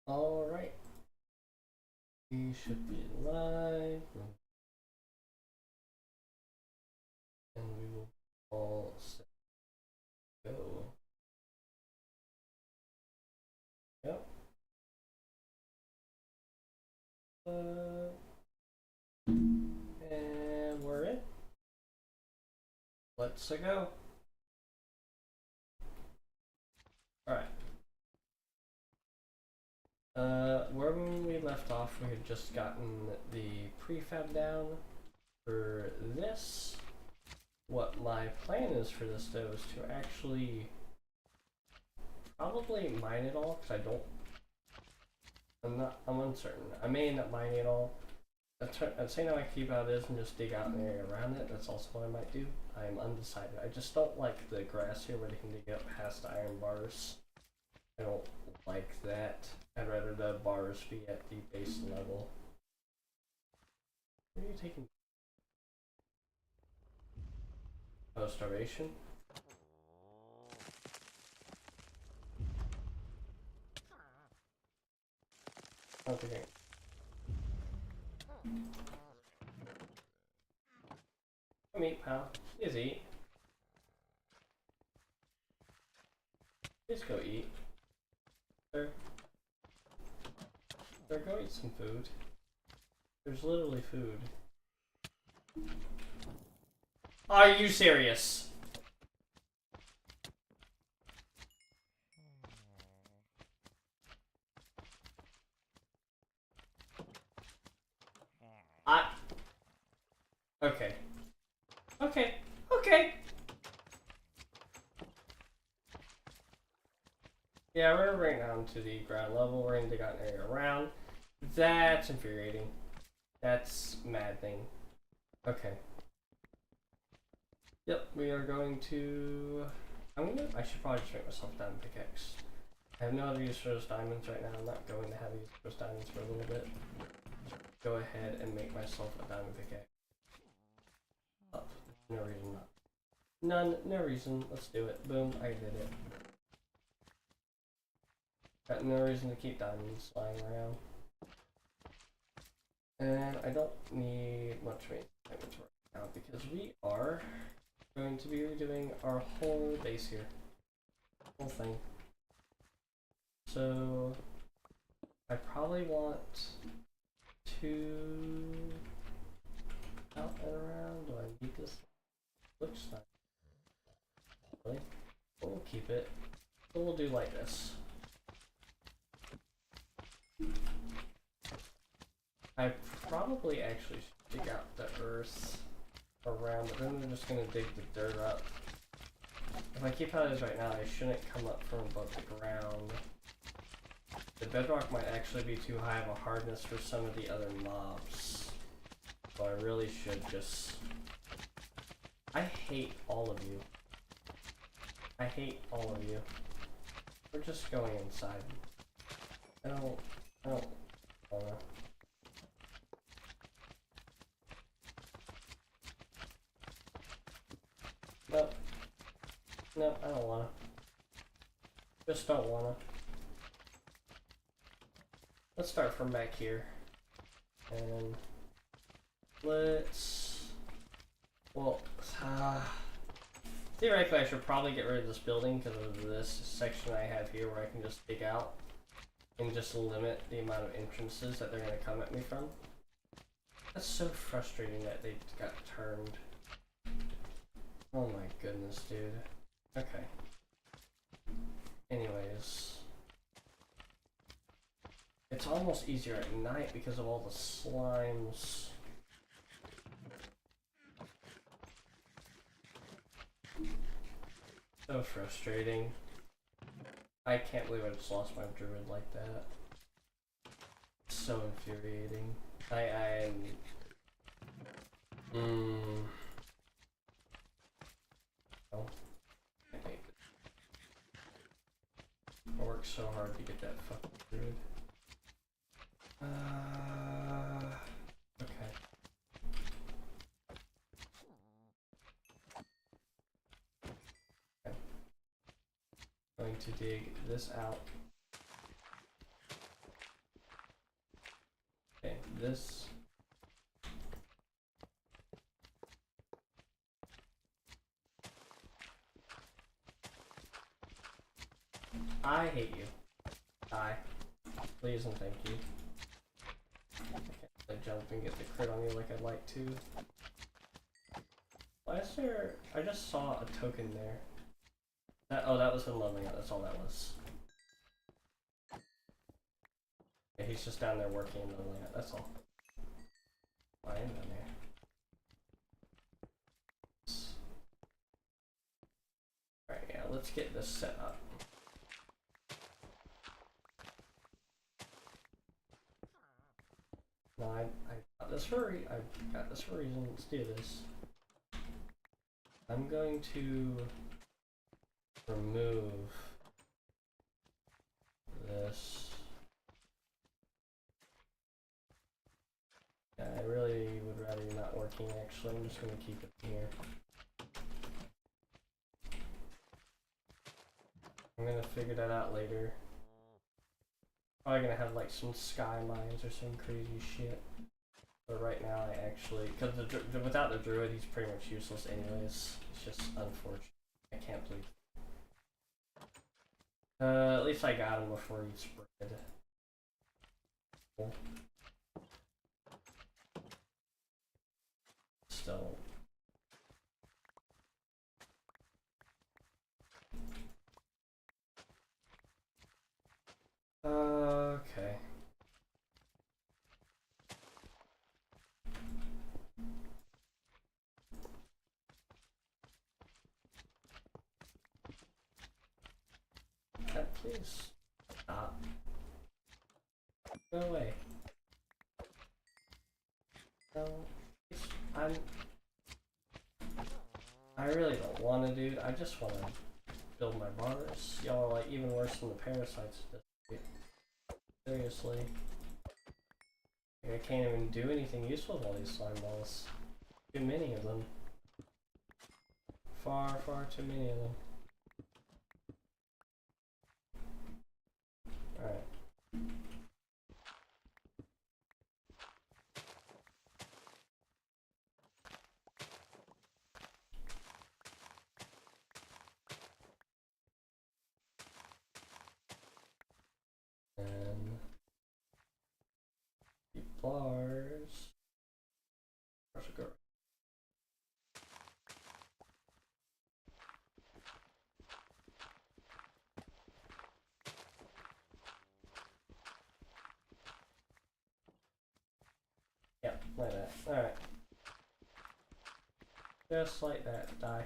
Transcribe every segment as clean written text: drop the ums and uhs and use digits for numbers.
Alright. We should be live. And we will all set go. Yep. And we're in. Let's go. Alright. When we left off, we had just gotten the prefab down for this. What my plan is for this, though, is to actually probably mine it all, because I'm uncertain. I may end up mining it all. I'd say now I keep how it is and just dig out an area around it. That's also what I might do. I'm undecided. I just don't like the grass here where they can dig up past iron bars. I don't like that. I'd rather the bars be at the base level. Where are you taking? Oh, starvation? I don't think Come eat, pal. Please eat. Please go eat. Sir, go eat some food. There's literally food. Are you serious? Okay. Okay. Yeah, we're right down to the ground level. We're gonna dig out an area around. That's infuriating. That's maddening. Okay. Yep, we are going to... I should probably just make myself a diamond pickaxe. I have no other use for those diamonds right now. I'm not going to have use for those diamonds for a little bit. Go ahead and make myself a diamond pickaxe. Up. No reason not. None. No reason. Let's do it. Boom. I did it. Got no reason to keep diamonds lying around. And I don't need much inventory now because we are going to be redoing our whole base here. Whole thing. So I probably want to out and around. Do I need this? Looks nice. Really? But we'll keep it. But we'll do like this. I probably actually should dig out the earth around, but then I'm just gonna dig the dirt up. If I keep how it is right now, I shouldn't come up from above the ground. The bedrock might actually be too high of a hardness for some of the other mobs. So I really should just... I hate all of you. I hate all of you. We're just going inside. I don't wanna. Nope, I don't wanna. Just don't wanna. Let's start from back here. And let's... Well, theoretically I should probably get rid of this building because of this section I have here where I can just dig out and just limit the amount of entrances that they're going to come at me from. That's so frustrating that they got turned. Oh my goodness, dude. Okay. Anyways. It's almost easier at night because of all the slimes. So frustrating. I can't believe I just lost my druid like that. So infuriating. Oh. I hate it. I worked so hard to get that fucking druid. Okay. Going to dig this out. this. I hate you. Die. Please and thank you. I can't jump and get the crit on you like I'd like to. Why is there... I just saw a token there. Oh, that was him leveling up. That's all that was. Yeah, he's just down there working and leveling up. That's all. I am down there. Alright, yeah, let's get this set up. No, I got this for a reason. Let's do this. I'm going to remove this. Yeah, I really would rather you not working actually. I'm just going to keep it here. I'm going to figure that out later. Probably going to have like some sky mines or some crazy shit. But right now I actually, because without the druid he's pretty much useless anyways. It's just unfortunate. I can't believe. At least I got him before he spread. Cool. Still. Okay. Please stop. Go away. No, I really don't want to, dude. I just want to build my bars. Y'all are like even worse than the parasites. Seriously. Like, I can't even do anything useful with all these slime balls. Too many of them. Far, far too many of them. Alright. And the bars. Bars will go. Yep, like that. Alright. Just like that. Die.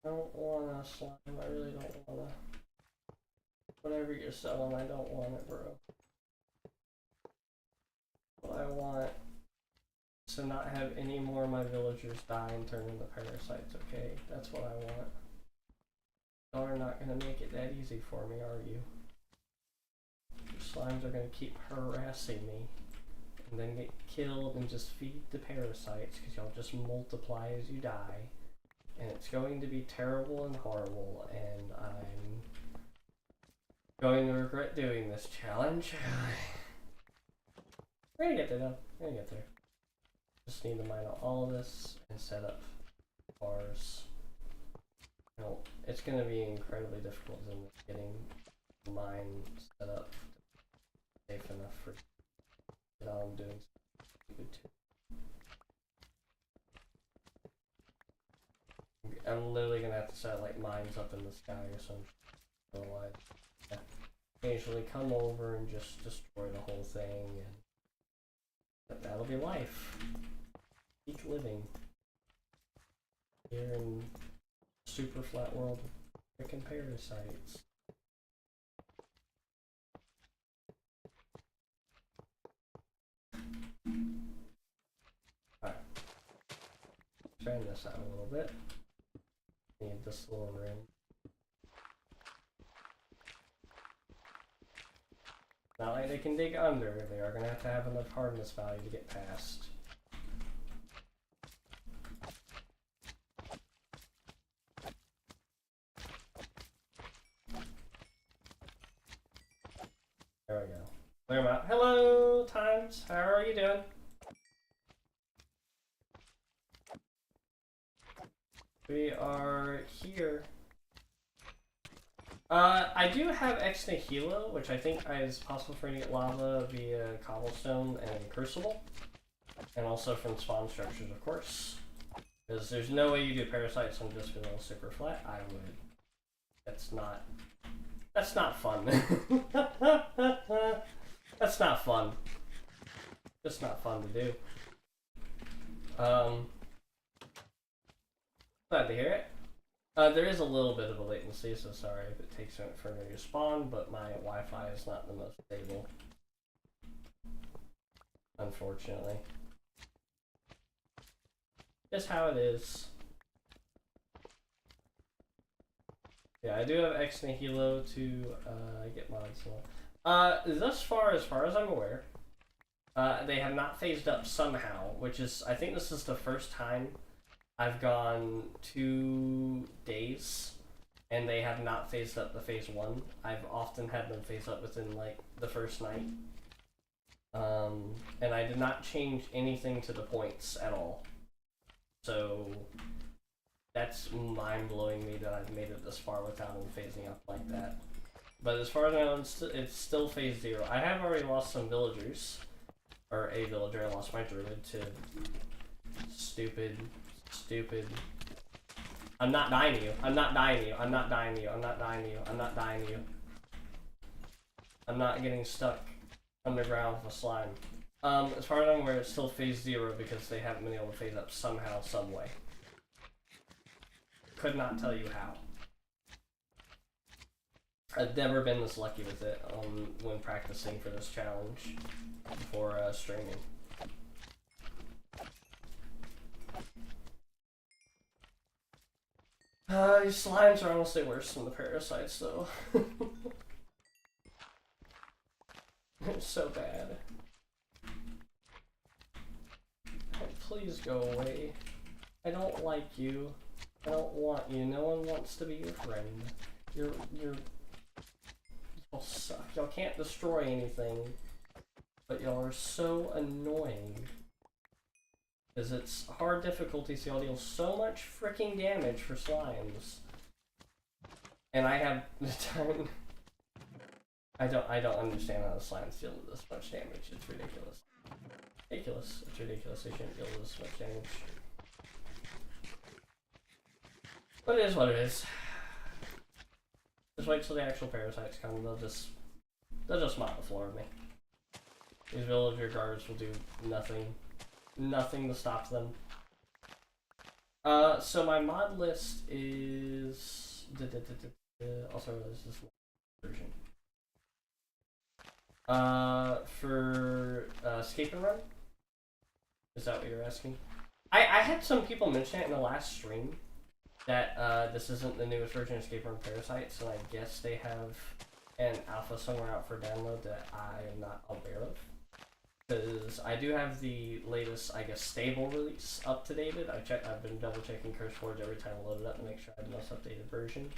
I don't wanna slime. I really don't wanna. Whatever you're selling, I don't want it, bro. What I want is to not have any more of my villagers die and turn into parasites, okay? That's what I want. Y'all are not gonna make it that easy for me, are you? Your slimes are gonna keep harassing me and then get killed and just feed the parasites because y'all just multiply as you die. And it's going to be terrible and horrible, and I'm going to regret doing this challenge. We're gonna get there though. We're gonna get there. Just need to mine out all of this and set up bars. No, it's gonna be incredibly difficult in getting mine set up safe enough for that I'm doing stupid too. I'm literally gonna have to set like mines up in the sky or something. Otherwise, yeah. Occasionally come over and just destroy the whole thing, and that'll be life. Keep living here in super flat world with freaking parasites. Alright. Expand this out a little bit. Need this little room. Not like they can dig under, they are going to have enough hardness value to get past. There we go. Clear them out. Hello, Times. How are you doing? We are here. I do have Ex Nihilo, which I think is possible for me to get lava via cobblestone and crucible. And also from spawn structures, of course. Because there's no way you do parasites on just vanilla super flat. I would. That's not fun. That's not fun. Just not fun to do. Glad to hear it. There is a little bit of a latency, so sorry if it takes a minute for me to spawn, but my Wi-Fi is not the most stable. Unfortunately. Just how it is. Yeah, I do have Ex Nihilo to get mods. Thus far as I'm aware, they have not phased up somehow, which is, I think this is the first time I've gone 2 days and they have not phased up the phase 1. I've often had them phase up within like the first night. And I did not change anything to the points at all. So that's mind-blowing me that I've made it this far without them phasing up like that. But as far as I know, it's still phase 0. I have already lost some villagers. Or a villager. I lost my druid to stupid. I'm not dying to you. I'm not dying to you. I'm not dying to you. I'm not dying to you. I'm not dying to you. I'm not getting stuck underground with a slime. As far as I'm aware, it's still phase 0 because they haven't been able to phase up somehow, some way. Could not tell you how. I've never been this lucky with it when practicing for this challenge before streaming. These slimes are honestly worse than the parasites, though. They're so bad. Please go away. I don't like you. I don't want you. No one wants to be your friend. Y'all suck. Y'all can't destroy anything, but y'all are so annoying. Because it's hard difficulty, so y'all deal so much freaking damage for slimes. And I have the time. I don't understand how the slimes deal with this much damage. It's ridiculous. Ridiculous. It's ridiculous. They shouldn't deal with this much damage. But it is what it is. Just wait till the actual parasites come. They'll just mop the floor of me. These villager guards will do nothing. Nothing to stop them. So my mod list is also this is version. For Scape and Run? Is that what you're asking? I had some people mention it in the last stream that this isn't the newest version of Scape and Run Parasites, and I guess they have an alpha somewhere out for download that I am not aware of. Because I do have the latest, I guess, stable release up to date. I've been double checking CurseForge every time I load it up to make sure I have the most updated version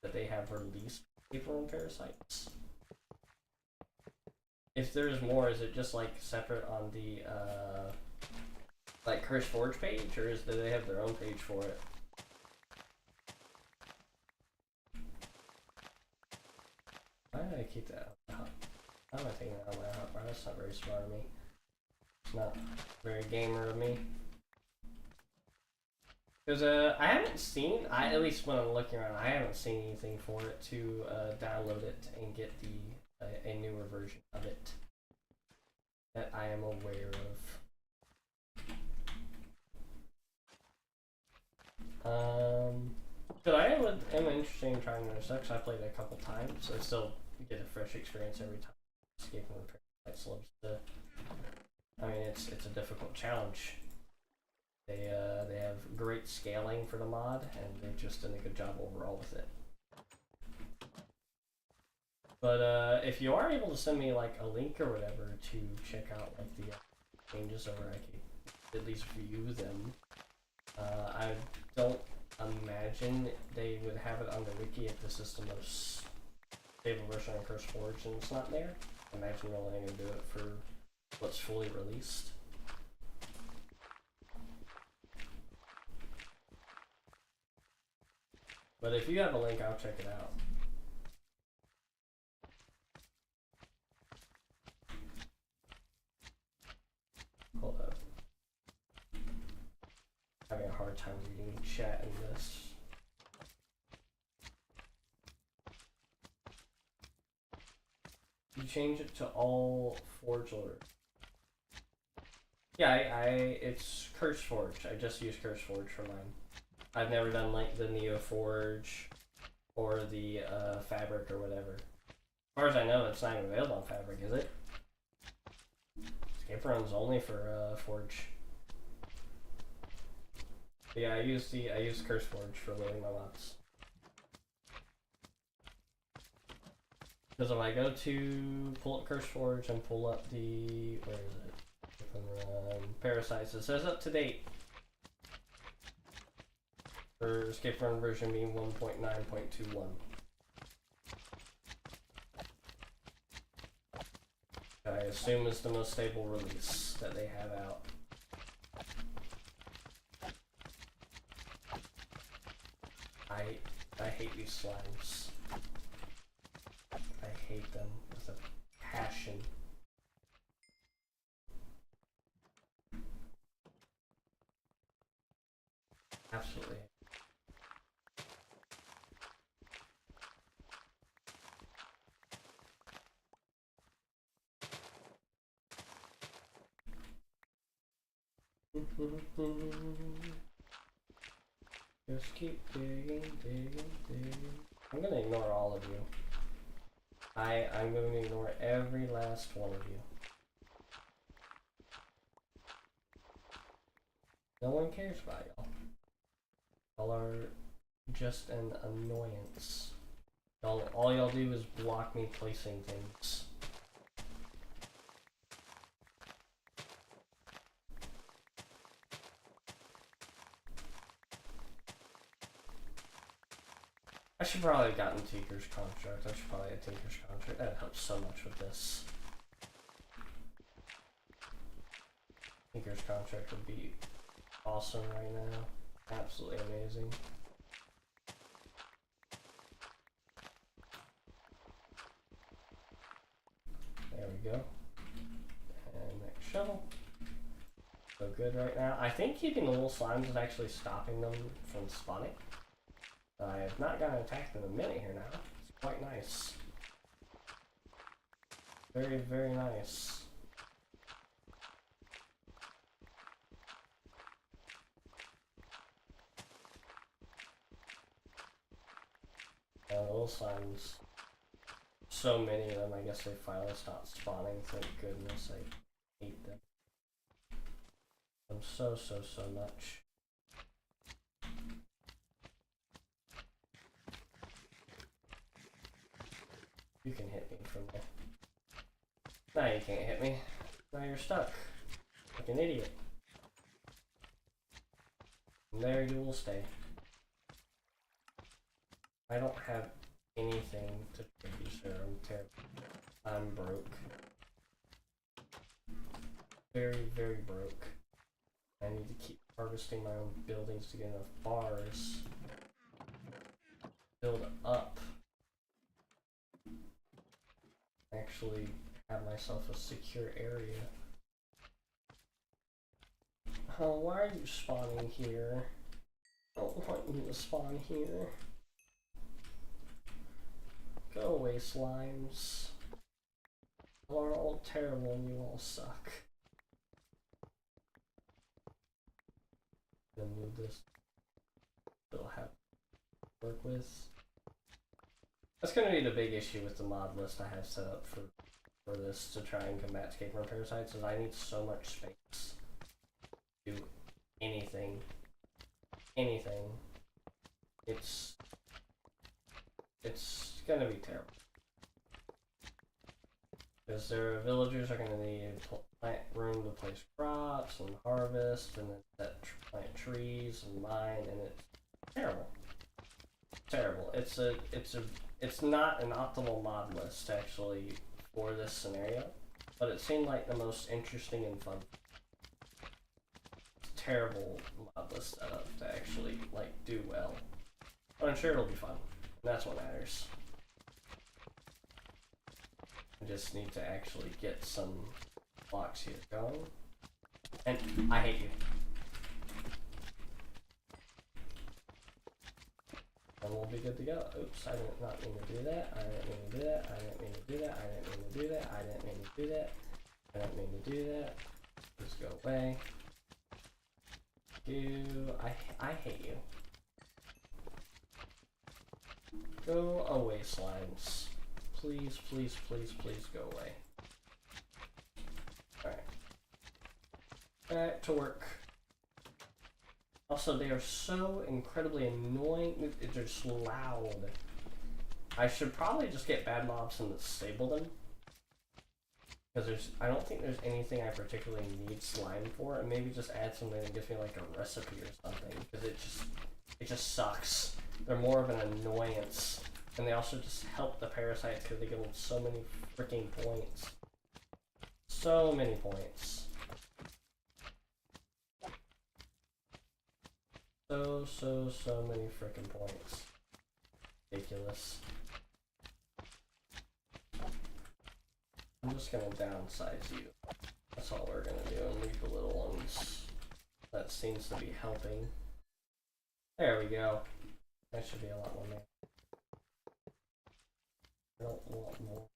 that they have released Scape and Run Parasites. If there's more, is it just like separate on the like CurseForge page, or do they have their own page for it? Why did I keep that up? How am I taking that out of my hotbar? That's not very smart of me. It's not very gamer of me. Because I haven't seen, at least when I'm looking around, I haven't seen anything for it to download it and get a newer version of it that I am aware of. But I am interested in trying new stuff because I played it a couple times, so I still get a fresh experience every time. Escaping the Parasites loves to. I mean, it's a difficult challenge. They have great scaling for the mod, and they've just done a good job overall with it. But if you are able to send me like a link or whatever to check out like the changes, or I can at least view them. I don't imagine they would have it on the wiki if this is the most stable version of CurseForge and it's not there. imagine they're only gonna do it for what's fully released. But if you have a link, I'll check it out. Hold up. Having a hard time reading chat in this. You change it to all Forge Lord. Yeah, it's Curse Forge. I just use Curse Forge for mine. I've never done like the Neo Forge or the Fabric or whatever. As far as I know, it's not even available on Fabric, is it? Scape runs only for Forge. But yeah, I use Curse Forge for loading my mods. Because if I go to pull up Curse Forge and pull up the, where is it? Parasites, it says up to date. For Escape Run version being 1.9.21. I assume it's the most stable release that they have out. I hate these slimes. I hate them with a passion. Absolutely. Just keep digging, digging, digging. I'm gonna ignore all of you. I'm going to ignore every last one of you. No one cares about y'all. Y'all are just an annoyance. All y'all do is block me placing things. I should probably have gotten Tinker's Construct. I should probably have Tinker's Construct. That helps so much with this. Tinker's Contract would be awesome right now. Absolutely amazing. There we go. And next shovel. So good right now. I think keeping the little slimes is actually stopping them from spawning. I have not gotten attacked in a minute here now. It's quite nice. Very, very nice. Little slimes. So many of them, I guess they finally stopped spawning. Thank goodness, I hate them. So much. You can hit me from there. No, you can't hit me. Now you're stuck. Like an idiot. And there you will stay. I don't have anything to produce here. I'm terrible. I'm broke. Very, very broke. I need to keep harvesting my own buildings to get enough bars. Build up. Actually have myself a secure area. Oh, why are you spawning here? I don't want you to spawn here. Go away, slimes. You are all terrible and you all suck. Then move this. Still have to work with. That's going to be the big issue with the mod list I have set up for this to try and combat Scape Run Parasites, is I need so much space to do anything. Anything. It's going to be terrible. Because their villagers are going to need plant room to place crops and harvest and then plant trees and mine, and it's terrible. Terrible. It's not an optimal mod list to actually for this scenario, but it seemed like the most interesting and fun. Terrible modless setup to actually like do well, but I'm sure it'll be fun. And that's what matters. I just need to actually get some blocks here going. And I hate you. And we'll be good to go. Oops, I did not mean to do that. I didn't mean to do that. I didn't mean to do that. I didn't mean to do that. I didn't mean to do that. I didn't mean to do that. Just go away. I hate you. Go away, slimes. Please, please, please, please go away. Alright. Back to work. Also, they are so incredibly annoying. They're just loud. I should probably just get bad mobs and disable them. Because I don't think there's anything I particularly need slime for, and maybe just add something that gives me like a recipe or something, because it just sucks. They're more of an annoyance, and they also just help the parasites because they give them so many freaking points. So many points. So many freaking points. Ridiculous. I'm just gonna downsize you. That's all we're gonna do, and leave the little ones. That seems to be helping. There we go. That should be a lot more man. I don't want more.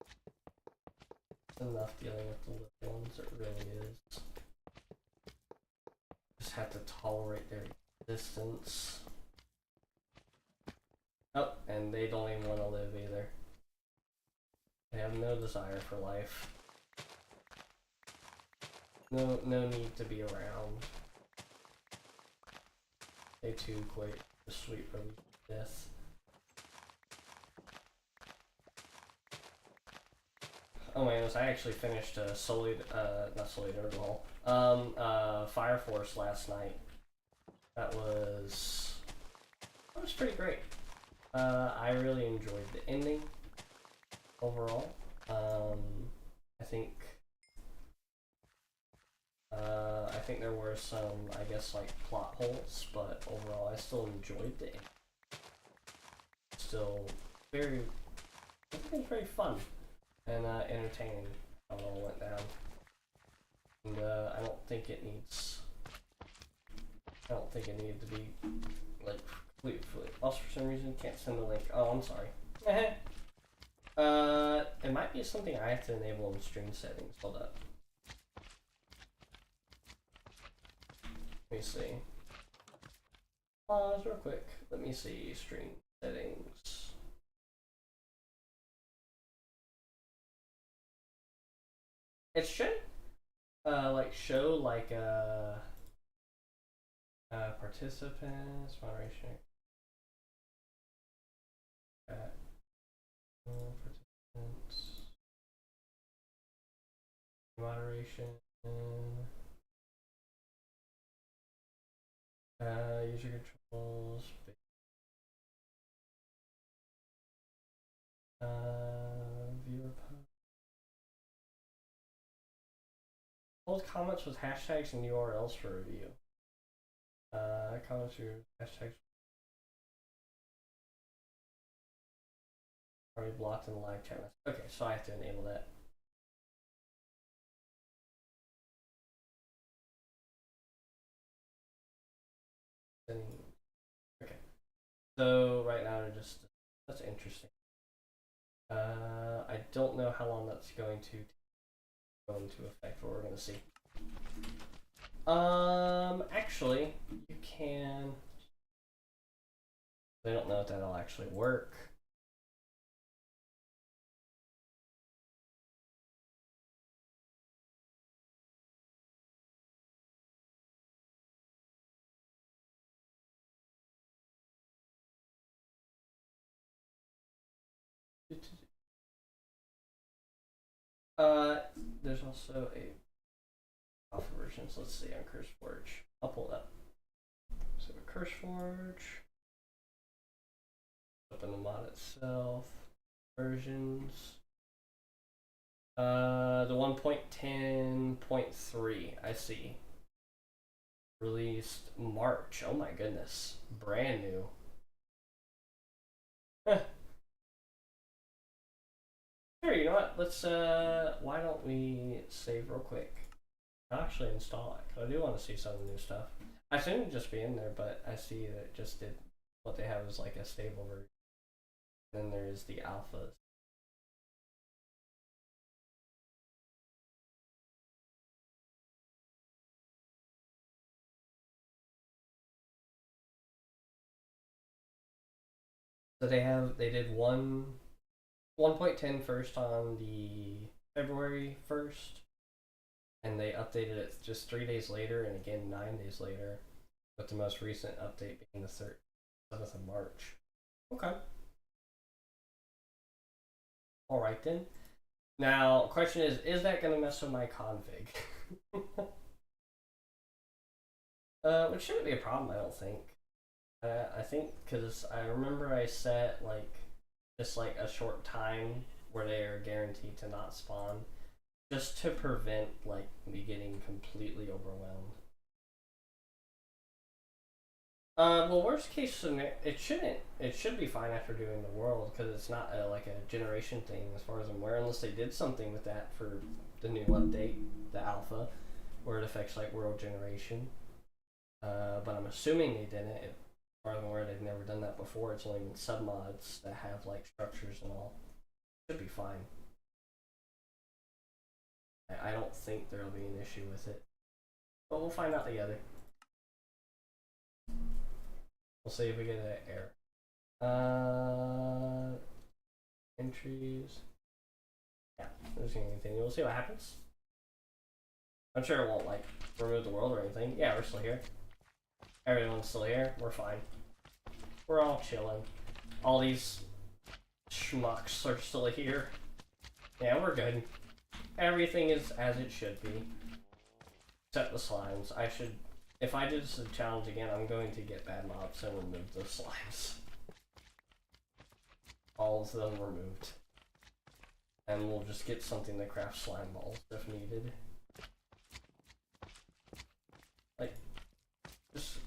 Enough dealing with the little ones, it really is. Just have to tolerate their existence. Oh, and they don't even want to live either. They have no desire for life. No need to be around. They too quick to sweep release death. Oh my goodness, I actually finished not Solid Overhaul. Fire Force last night. That was pretty great. I really enjoyed the ending overall. I think there were some, I guess, like plot holes, but overall I still enjoyed the ending. Still very fun and entertaining how it all went down. And I don't think it needed to be like completely. Also, for some reason, can't send the link. Oh, I'm sorry. It might be something I have to enable in stream settings. Hold up. Let me see. Pause real quick. Let me see stream settings. It should like show like participants, moderation. Participants, moderation, user controls, viewer post. Hold comments with hashtags and URLs for review. Comments with hashtags already blocked in the live chat. Okay, so I have to enable that. Okay, so right now they're just, that's interesting. I don't know how long that's going to go into effect, but we're gonna see. Actually, you can. I don't know if that'll actually work. There's also a alpha version, so let's see on CurseForge. I'll pull it up. So CurseForge, open the mod itself, versions. The 1.10.3, I see. Released March. Oh my goodness. Brand new. Sure, you know what? Let's, why don't we save real quick? I'll actually install it, because I do want to see some of the new stuff. I assume it'd just be in there, but I see that it just did, what they have is like a stable version. Then there is the alphas. So they did 1.10 first on the February 1st, and they updated it just 3 days later, and again 9 days later, with the most recent update being the 7th of March. Okay. Alright then. Now, question is that going to mess with my config? Which shouldn't be a problem, I don't think. I think because I remember I set like just like a short time where they are guaranteed to not spawn, just to prevent like me getting completely overwhelmed. Well, worst case scenario, it should be fine after doing the world because it's not like a generation thing as far as I'm aware, unless they did something with that for the new update, the alpha, where it affects like world generation. But I'm assuming they didn't. As far as I'm aware, they've never done that before. It's only been submods that have like structures and all. Should be fine. I don't think there'll be an issue with it, but we'll find out together. We'll see if we get an error. Entries. Yeah, there's anything. We'll see what happens. I'm sure it won't like remove the world or anything. Yeah, we're still here. Everyone's still here. We're fine. We're all chilling. All these schmucks are still here. Yeah, we're good. Everything is as it should be. Except the slimes. I should... If I do this challenge again, I'm going to get bad mobs and remove the slimes. All of them removed. And we'll just get something to craft slime balls if needed. Like, just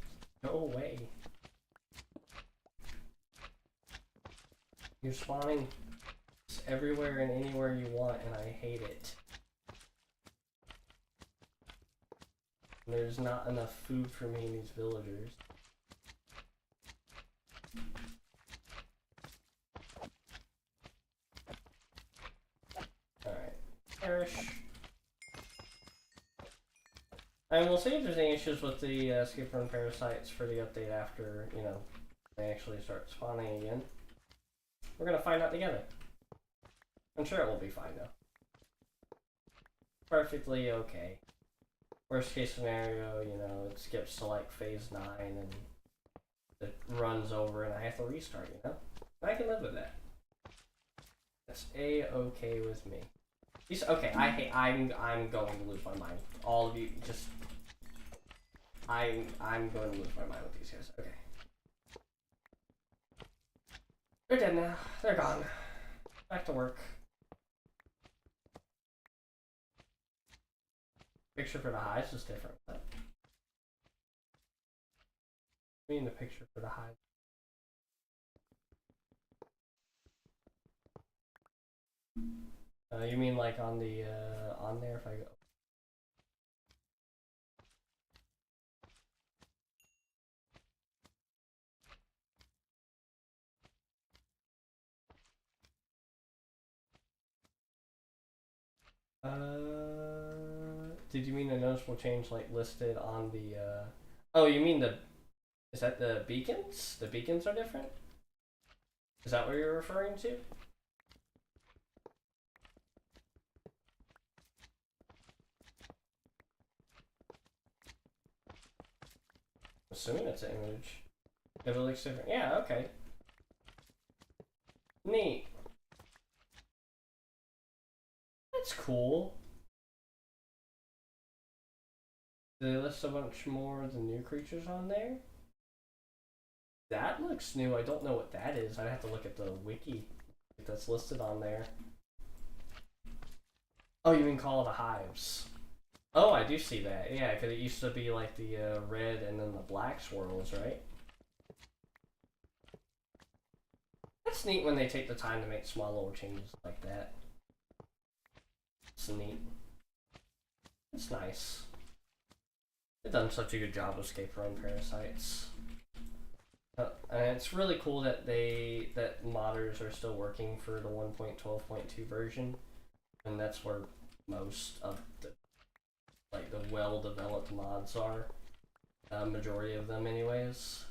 go away. You're spawning everywhere and anywhere you want, and I hate it. There's not enough food for me and these villagers. Alright. Perish. And we'll see if there's any issues with the Scape and Parasites for the update after, you know, they actually start spawning again. We're gonna find out together. I'm sure it will be fine though. Perfectly okay. Worst case scenario, you know, it skips to like phase 9 and it runs over and I have to restart, you know? I can live with that. That's A-okay with me. Okay, I'm going to lose my mind. All of you, just... I'm going to lose my mind with these guys. Okay. They're dead now. They're gone. Back to work. Picture for the hives is different. I mean the picture for the hive. You mean like on the on there if I go? Did you mean a noticeable change like listed on the oh, you mean the... Is that the beacons? The beacons are different? Is that what you're referring to? Assuming it's an image. If it looks different. Yeah, okay. Neat. That's cool. They list a bunch more of the new creatures on there? That looks new. I don't know what that is. I'd have to look at the wiki if that's listed on there. Oh, you mean Call of the Hives? Oh, I do see that. Yeah, because it used to be like the red and then the black swirls, right? It's neat when they take the time to make small little changes like that. It's neat. It's nice. They've done such a good job with Scape on Parasites. And it's really cool that modders are still working for the 1.12.2 version, and that's where most of the well-developed mods are. Majority of them, anyways.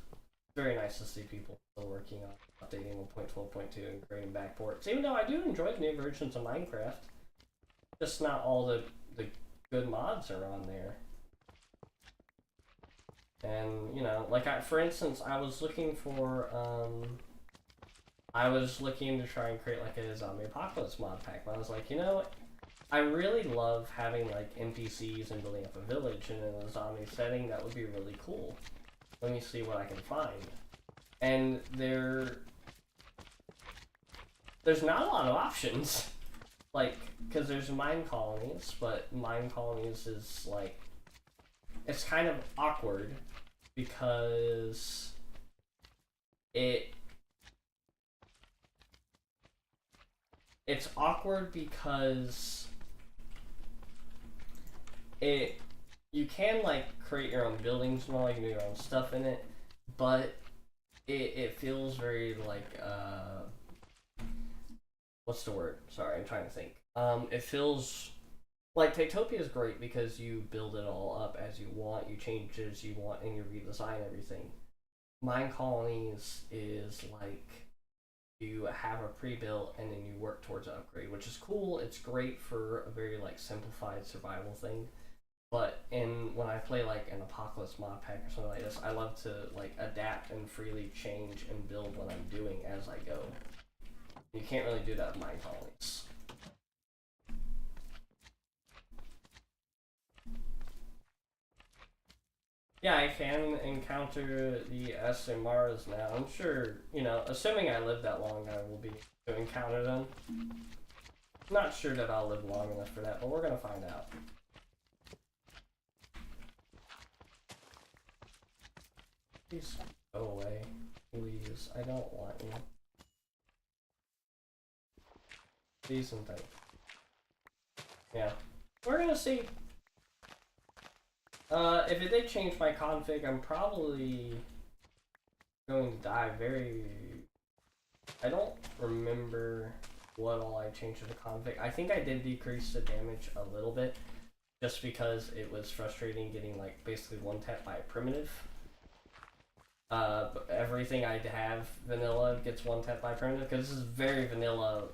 Very nice to see people still working on updating 1.12.2 and creating backports. Even though I do enjoy the new versions of Minecraft, just not all the good mods are on there. And, you know, like, for instance, I was looking to try and create, like, a zombie apocalypse mod pack, but I was like, you know, I really love having, like, NPCs and building up a village, and in a zombie setting, that would be really cool. Let me see what I can find. And there's not a lot of options. Like, because there's mine colonies, but mine colonies is, like, it's kind of awkward because it's awkward because you can like create your own buildings and all, you can do your own stuff in it, but it feels very like what's the word? Sorry, I'm trying to think. It feels like Tectopia is great because you build it all up as you want, you change it as you want, and you redesign everything. Mine Colonies is like you have a pre-built and then you work towards an upgrade, which is cool. It's great for a very like simplified survival thing. But when I play like an apocalypse mod pack or something like this, I love to like adapt and freely change and build what I'm doing as I go. You can't really do that with Mine Colonies. Yeah, I can encounter the SMRs now. I'm sure, you know, assuming I live that long, I will be to encounter them. Not sure that I'll live long enough for that, but we're gonna find out. Please go away. Please, I don't want you. Please and thank. Yeah, we're gonna see. If it did change my config, I'm probably going to die very... I don't remember what all I changed to the config. I think I did decrease the damage a little bit, just because it was frustrating getting, like, basically one-tapped by a primitive. But everything I have vanilla gets one-tapped by a primitive, because this is very vanilla,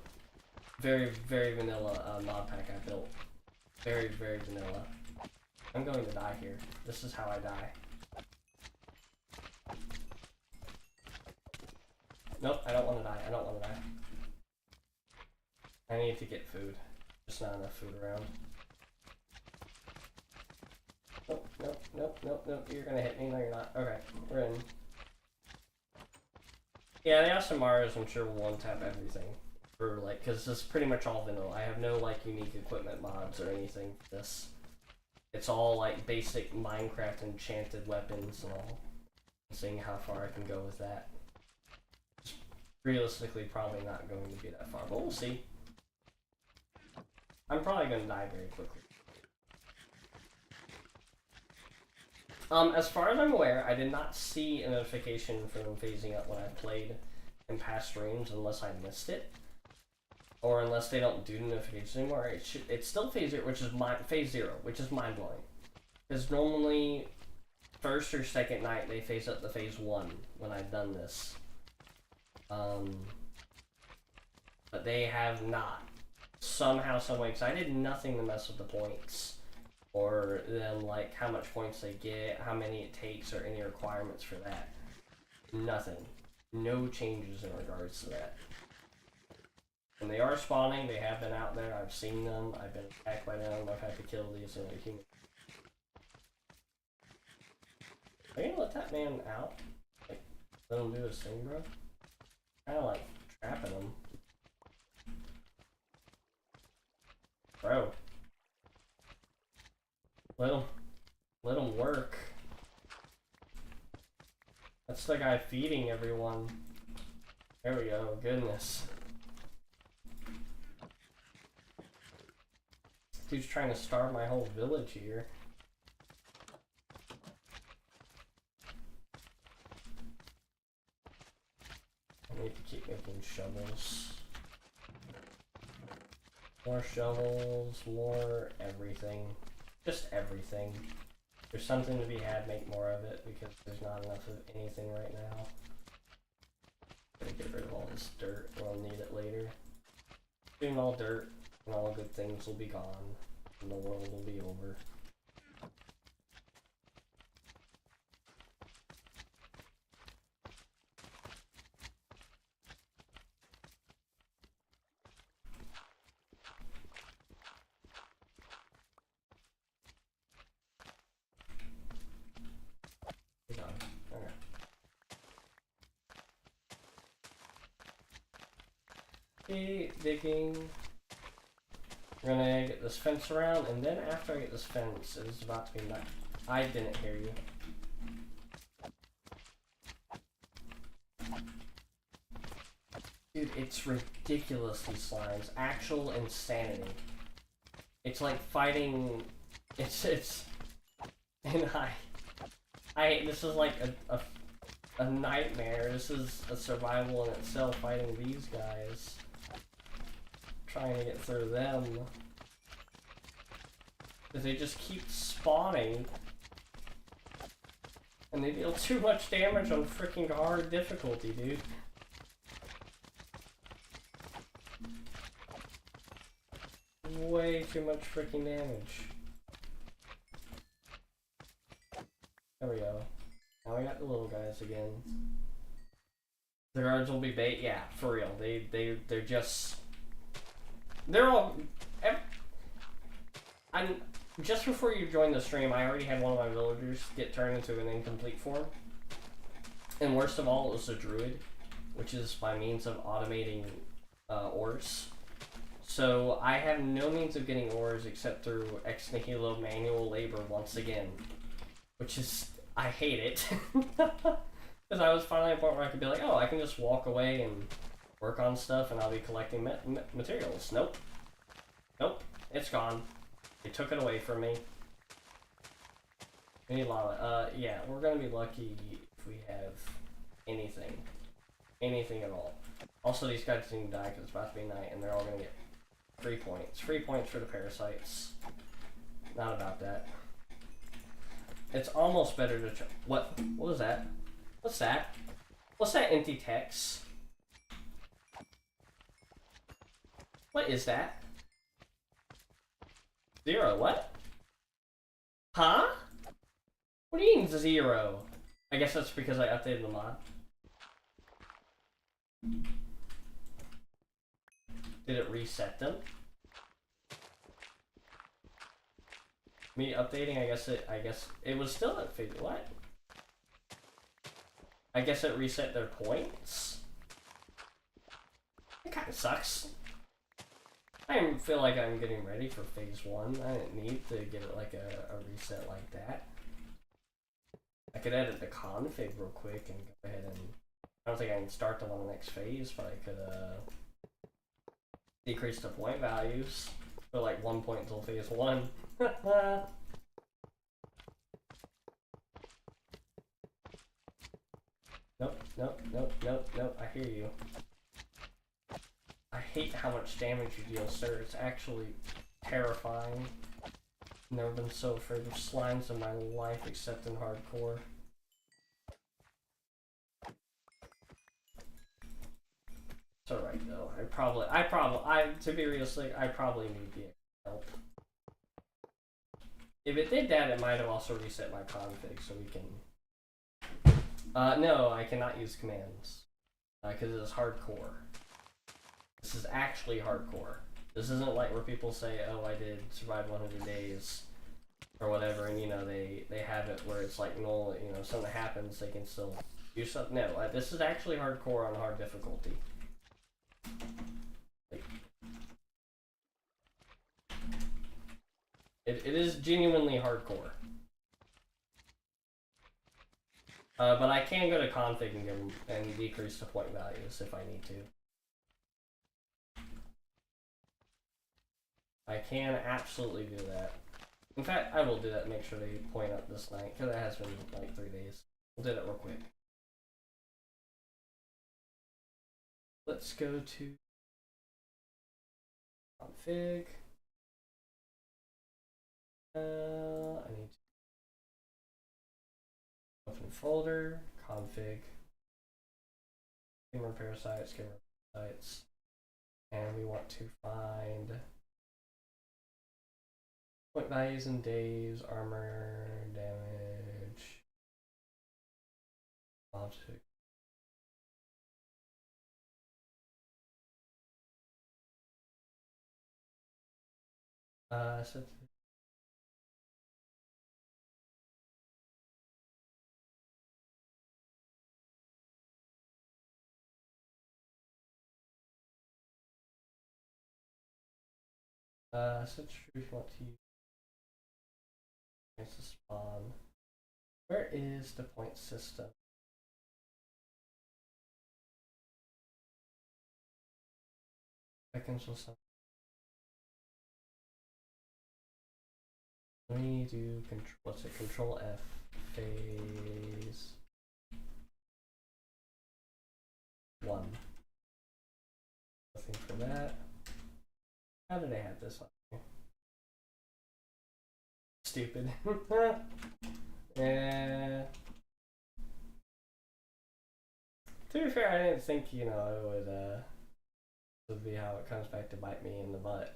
very vanilla mod pack I built. Very vanilla. I'm going to die here. This is how I die. Nope, I don't want to die. I don't want to die. I need to get food. Just not enough food around. Nope. You're gonna hit me. No, you're not. Okay, we're in. Yeah, the SMRs, I'm sure, will one-tap everything. For, like, because this is pretty much all vanilla. I have no, like, unique equipment mods or anything for this. It's all like basic Minecraft enchanted weapons and all. Seeing how far I can go with that. Just realistically, probably not going to be that far, but we'll see. I'm probably going to die very quickly. As far as I'm aware, I did not see a notification for them phasing out when I played in past streams unless I missed it. Or unless they don't do notifications anymore. It's still phase zero, which is mind blowing. Because normally, first or second night they phase up the phase 1 when I've done this. But they have not. Somehow, someway, because I did nothing to mess with the points. Or then, like, how much points they get, how many it takes, or any requirements for that. Nothing. No changes in regards to that. And they are spawning, they have been out there, I've seen them, I've been attacked by them, I've had to kill these and they're human. Are you gonna let that man out? Like, let him do his thing, bro? Kinda like trapping him. Bro, Let him work. That's the guy feeding everyone. There we go, goodness. Dude's trying to starve my whole village here. I need to keep making shovels. More shovels, more everything. Just everything. There's something to be had, make more of it, because there's not enough of anything right now. Gonna get rid of all this dirt, we'll need it later. Soon all dirt and all good things will be gone, and the world will be over. Digging. We're gonna get this fence around, and then after I get this fence, it is about to be night. I didn't hear you. Dude, it's ridiculous, these slimes. Actual insanity. It's like fighting. It's. And this is like a nightmare. This is a survival in itself, fighting these guys. Trying to get through them. Because they just keep spawning. And they deal too much damage on freaking hard difficulty, dude. Way too much freaking damage. There we go. Now we got the little guys again. The guards will be bait. Yeah, for real. They're just. They're all. I'm just before you joined the stream. I already had one of my villagers get turned into an incomplete form, and worst of all, it was a druid, which is by means of automating ores. So I have no means of getting ores except through ex nihilo manual labor once again, which is. I hate it. Because I was finally at a point where I could be like, oh, I can just walk away and work on stuff and I'll be collecting materials. Nope. Nope. It's gone. They took it away from me. We need lava. Yeah, we're gonna be lucky if we have anything. Anything at all. Also, these guys didn't die because it's about to be night and they're all gonna get 3 points. 3 points for the parasites. Not about that. It's almost better to what was that? What's that? What's that empty text? What is that? 0, what? Huh? What do you mean 0? I guess that's because I updated the mod. Did it reset them? Me updating, I guess it was still at figure. What? I guess it reset their points. It kind of sucks. I feel like I'm getting ready for phase 1. I didn't need to get it like a reset like that. I could edit the config real quick and go ahead and. I don't think I can start them on the next phase, but I could decrease the point values for like 1 point until phase 1. Nope, nope, nope, nope, nope, I hear you. I hate how much damage you deal, sir. It's actually terrifying. Never been so afraid of slimes in my life except in hardcore. It's alright though. To be realistic, I probably need the help. If it did that, it might have also reset my config so we can... no, I cannot use commands. Because it is hardcore. This is actually hardcore. This isn't like where people say, oh, I did survive 100 days or whatever, and you know, they have it where it's like, no, you know, if something happens, they can still do something. No, this is actually hardcore on hard difficulty. Like, It is genuinely hardcore. But I can go to config and decrease the point values if I need to. I can absolutely do that. In fact, I will do that and make sure they point up this night, because it has been like 3 days. We'll do that real quick. Let's go to config. I need to open folder, config, gamer parasites, and we want to find point values in days, armor, damage, object. So set true if you want to use points to spawn. Where is the point system? Seconds will some. Let me do control. What's it? Control F. Phase 1. Nothing for that. How did I have this on? Stupid. Yeah. To be fair, I didn't think, you know, it would be how it comes back to bite me in the butt.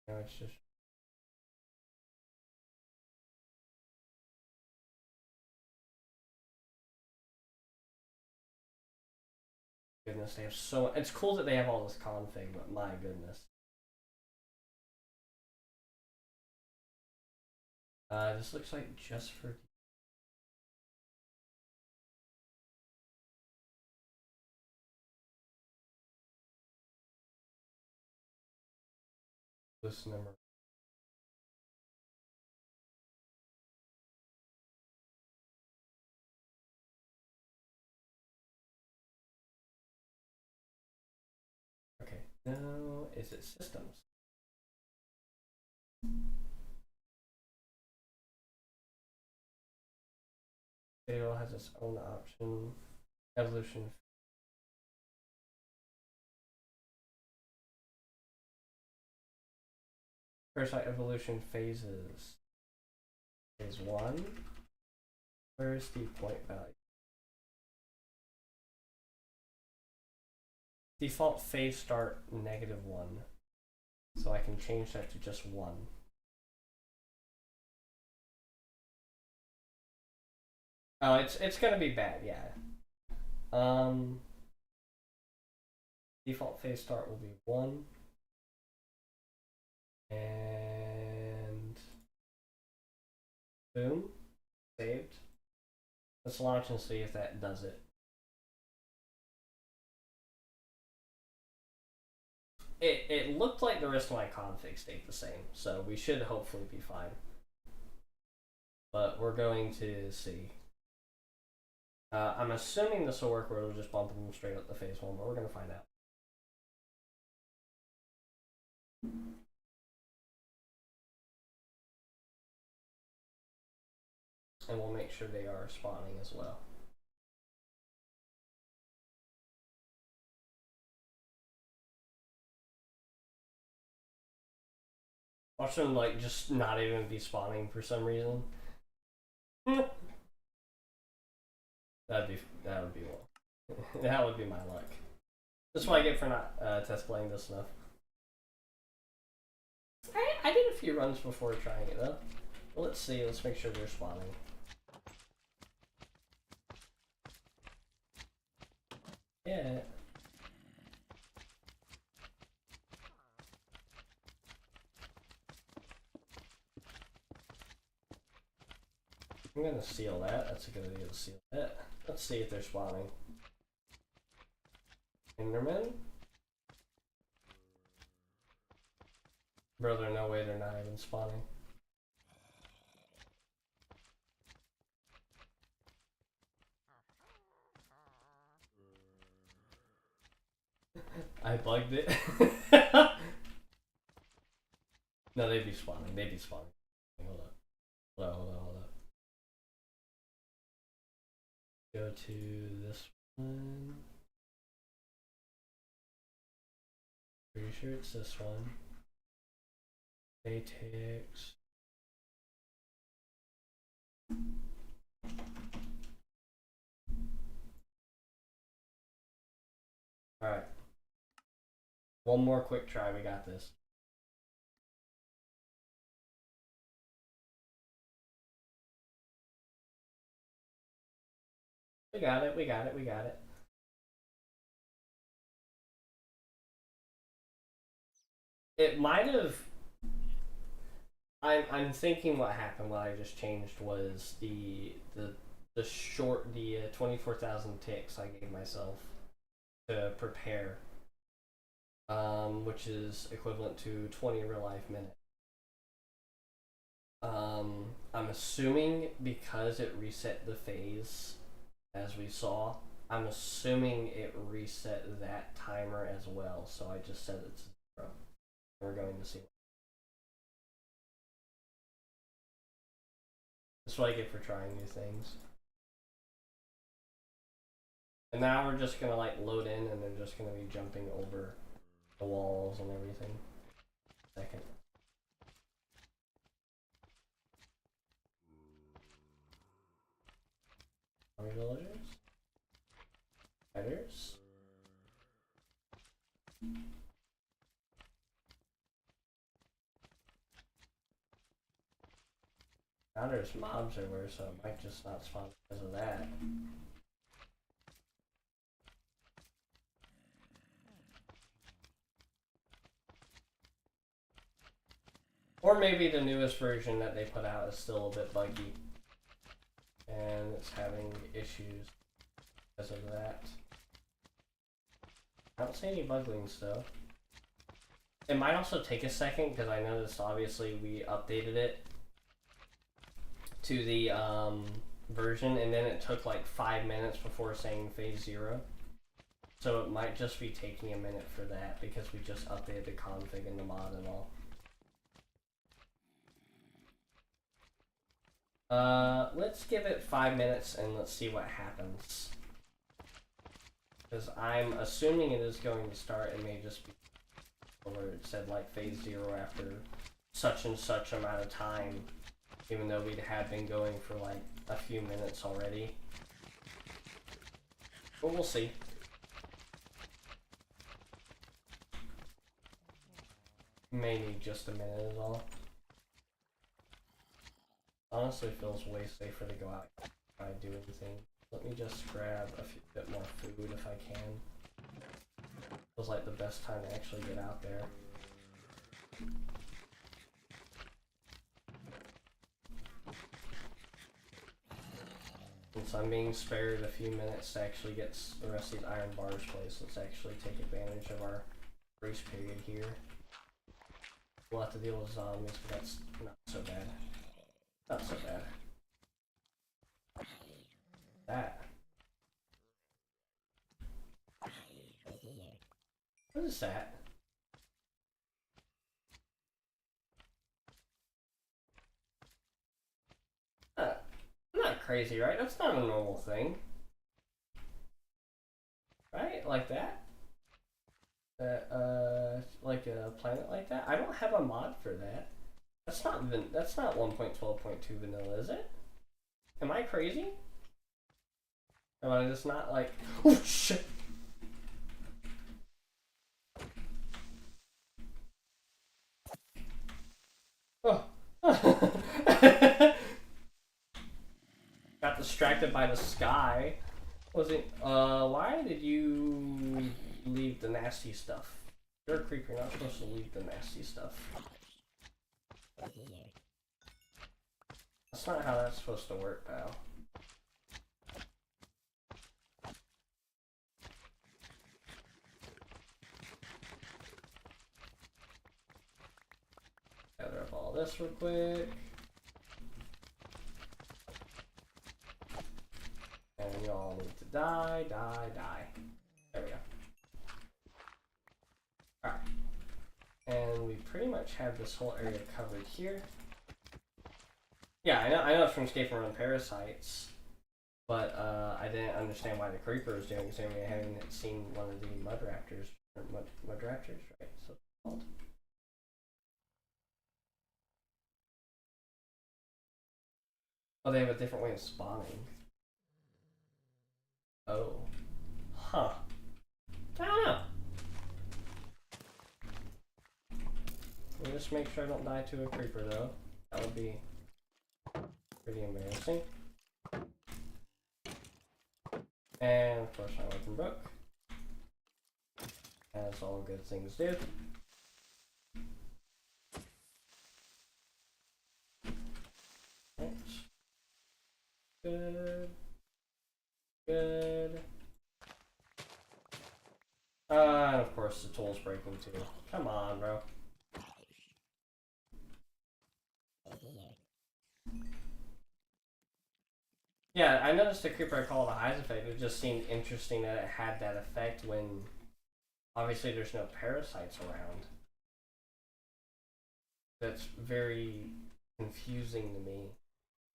No, it's just. Goodness, they have so. It's cool that they have all this config, but my goodness. This looks like just for. This number. Okay, now is it systems? Video has its own option. Evolution. Parasite evolution phases. Phase 1. Where's the point value? Default phase start -1. So I can change that to just 1. Oh, it's gonna be bad, yeah. Default phase start will be 1. And boom. Saved. Let's launch and see if that does it. It looked like the rest of my config stayed the same, so we should hopefully be fine. But we're going to see. I'm assuming this will work where it'll just bump them straight up to phase 1, but we're going to find out. And we'll make sure they are spawning as well. Watch them like just not even be spawning for some reason. That would be well. That would be my luck. That's what I get for not test playing this stuff. I did a few runs before trying it though. Well, let's see. Let's make sure they're spawning. Yeah. I'm gonna seal that. That's a good idea to seal that. Let's see if they're spawning. Enderman? Bro, there's no way they're not even spawning. I bugged it. No, they'd be spawning. They'd be spawning. Hold up. Hold up. Go to this one. Pretty sure it's this one. Atix. Alright. One more quick try, we got this. We got it. It might have... I'm thinking what happened, what I just changed was the 24,000 ticks I gave myself to prepare. Which is equivalent to 20 real life minutes. I'm assuming because it reset the phase, as we saw, I'm assuming it reset that timer as well, so I just set it to 0. We're going to see. That's what I get for trying new things. And now we're just gonna like load in and they're just gonna be jumping over the walls and everything. Second. Army villagers? Fighters? Now there's mobs everywhere, so it might just not spawn because of that. Or maybe the newest version that they put out is still a bit buggy. And it's having issues because of that. I don't see any buglings though. It might also take a second because I noticed obviously we updated it to the version and then it took like 5 minutes before saying phase 0. So it might just be taking a minute for that because we just updated the config and the mod and all. Let's give it 5 minutes and let's see what happens. Because I'm assuming it is going to start. It may just be where it said like phase 0 after such and such amount of time. Even though we had been going for like a few minutes already. But we'll see. May need just a minute is all. Honestly, feels way safer to go out and try to do anything. Let me just grab a bit more food if I can. Feels like the best time to actually get out there. Since I'm being spared a few minutes to actually get the rest of these iron bars placed, let's actually take advantage of our grace period here. We'll have to deal with zombies, but that's not so bad. Not so bad. That. What is that? I'm not crazy, right? That's not a normal thing. Right? Like that? Like a planet like that? I don't have a mod for that. That's not 1.12.2 vanilla, is it? Am I crazy? Am I just not like... Oh, shit! Oh. Got distracted by the sky. Was it... why did you leave the nasty stuff? You're a creeper, you're not supposed to leave the nasty stuff. That's not how that's supposed to work, pal. this real quick. And y'all need to die. There we go. Alright. And we pretty much have this whole area covered here. Yeah, I know it's from Scape and Run Parasites, but I didn't understand why the creeper was doing it. I haven't seen one of the mud raptors. Mud raptors, right? So it's called. Oh, they have a different way of spawning. Oh. Huh. I don't know. Let me just make sure I don't die to a creeper, though. That would be pretty embarrassing. And, of course, my weapon broke. As all good things do. Right. Good. Good. And of course the tool's breaking too. Come on, bro. Yeah, I noticed the creeper I called a highs effect. It just seemed interesting that it had that effect when obviously there's no parasites around. That's very confusing to me.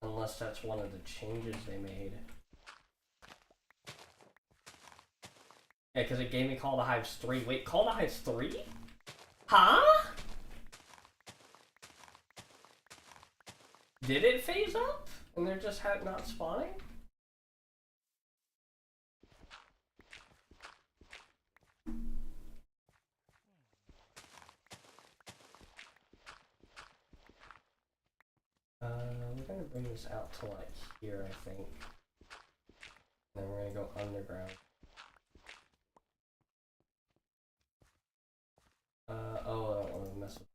Unless that's one of the changes they made. Yeah, because it gave me Call to Hives 3. Wait, Call to Hives 3? Huh? Did it phase up? And they're just not spawning? We're gonna bring this out to like here, I think. And then we're gonna go underground. Oh, I don't want to mess with.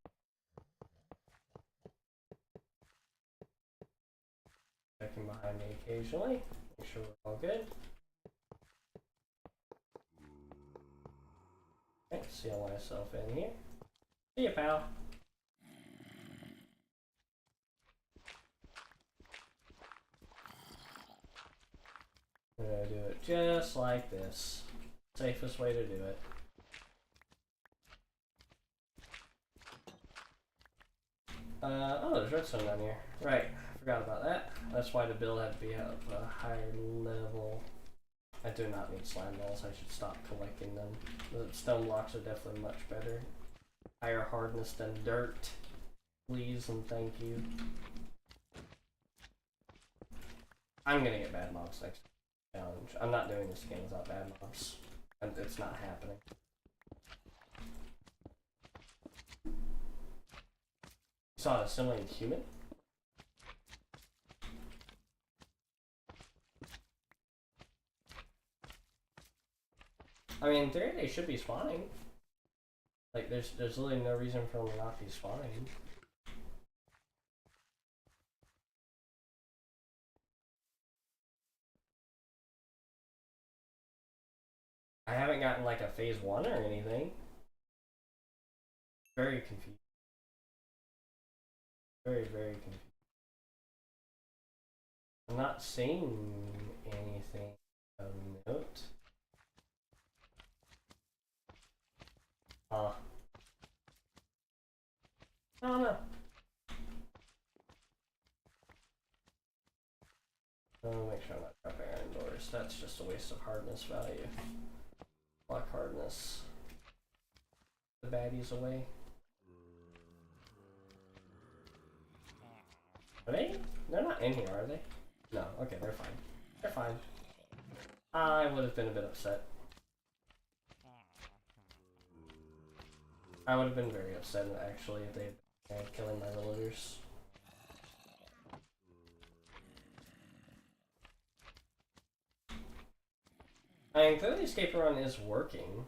Checking behind me occasionally. Make sure we're all good. Okay, seal myself in here. See ya, pal. I'm gonna do it just like this. Safest way to do it. Oh, there's redstone down here. Right, I forgot about that. That's why the build had to be at a higher level. I do not need slime balls. I should stop collecting them. The stone blocks are definitely much better. Higher hardness than dirt. Please and thank you. I'm gonna get bad mobs next challenge. I'm not doing this game without bad mobs. And it's not happening. You saw a assimilated human? I mean, in theory, they should be spawning. Like, there's literally no reason for them to not be spawning. I haven't gotten like a phase 1 or anything. Very confused. Very, very confused. I'm not seeing anything of note. I don't know. Oh, make sure I'm not dropping iron doors. That's just a waste of hardness value. Block hardness. The baddies away. Are they? They're not in here, are they? No, okay, they're fine. They're fine. I would have been a bit upset. I would have been very upset, actually, if they had killing my villagers. I mean, clearly Escape Run is working.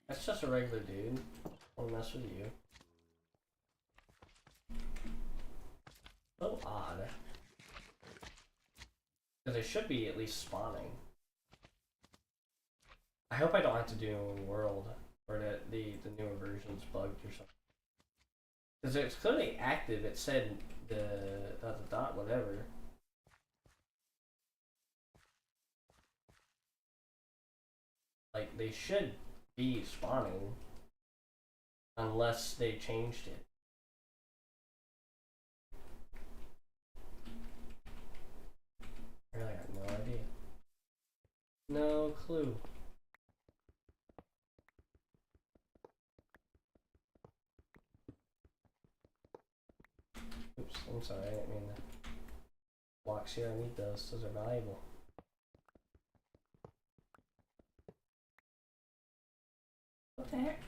That's just a regular dude. I won't mess with you. So odd. Because they should be at least spawning. I hope I don't have to do a world where the newer version's bugged or something. Because it's clearly active. It said the dot whatever. Like they should be spawning unless they changed it. Really, I have no idea. No clue. Oops, I'm sorry, I didn't mean to. Blocks here, I need those. Those are valuable. What the heck?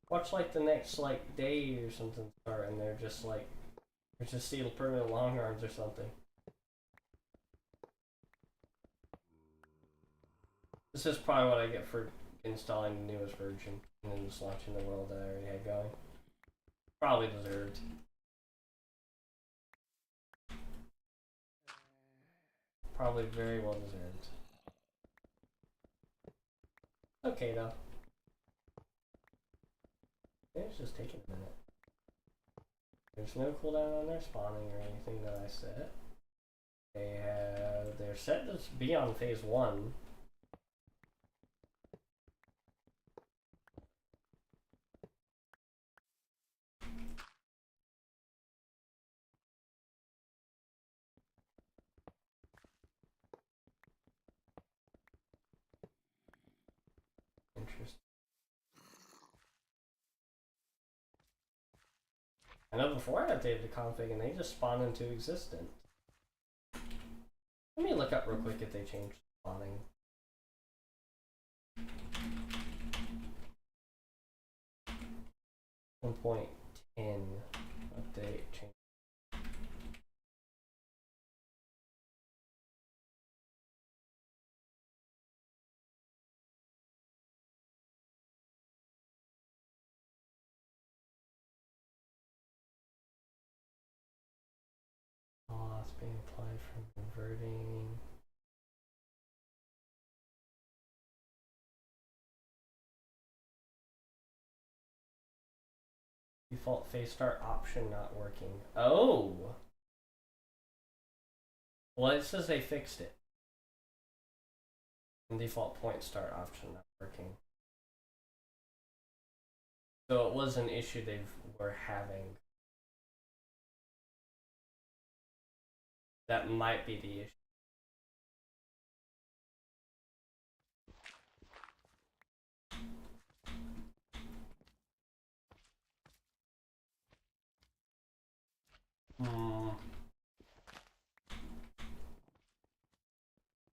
Watch like the next like day or something start and they're just like there's just steel permanent long arms or something. This is probably what I get for installing the newest version and then just launching the world that I already had going. Probably deserved. Probably very well deserved. Okay though. It's just taking a minute. There's no cooldown on their spawning or anything that I set. They're set to be on phase 1. Interesting. I know before I updated the config and they just spawned into existence. Let me look up real quick if they changed spawning. One point 10 update change. Loss being applied from converting. Default phase start option not working. Oh! Well, it says they fixed it. And default point start option not working. So it was an issue they were having. That might be the issue.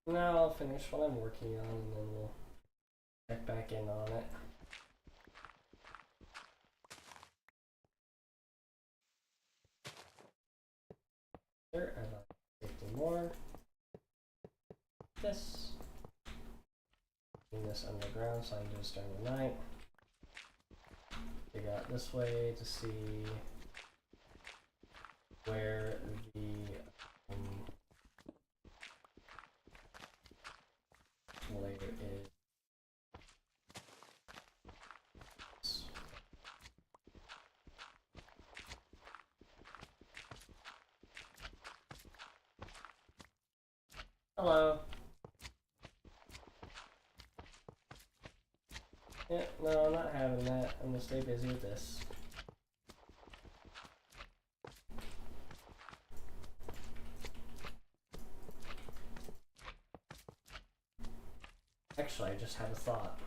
No, I'll finish what I'm working on and then we'll check back in on it. There, I'd like 50 more. This. Bring this underground so I can do this during the night. Figure out this way to see where the layer is. Hello. Yeah, no, I'm not having that. I'm gonna stay busy with this. Actually, I just had a thought.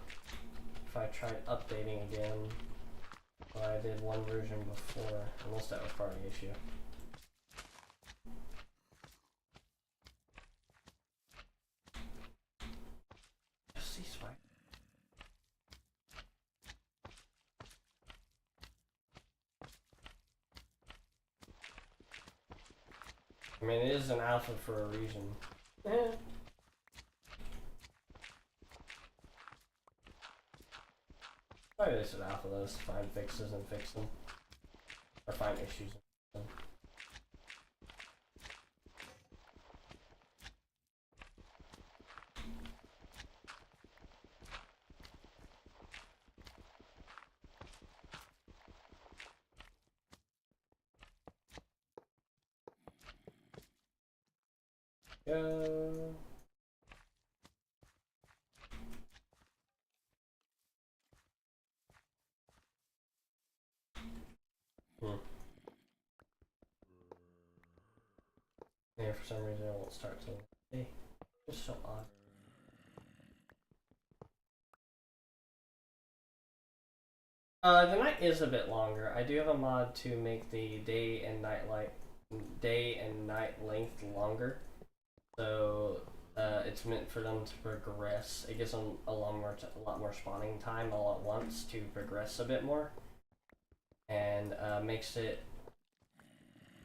If I tried updating again, well, I did one version before, unless that was part of the issue. I mean, it is an alpha for a reason. Probably this is alpha though, to find fixes and fix them. Or find issues and fix them. go. Yeah, for some reason it won't start till hey, it's so odd. The night is a bit longer. I do have a mod to make the day and night length longer. So it's meant for them to progress. It gives them a lot more spawning time all at once to progress a bit more, and makes it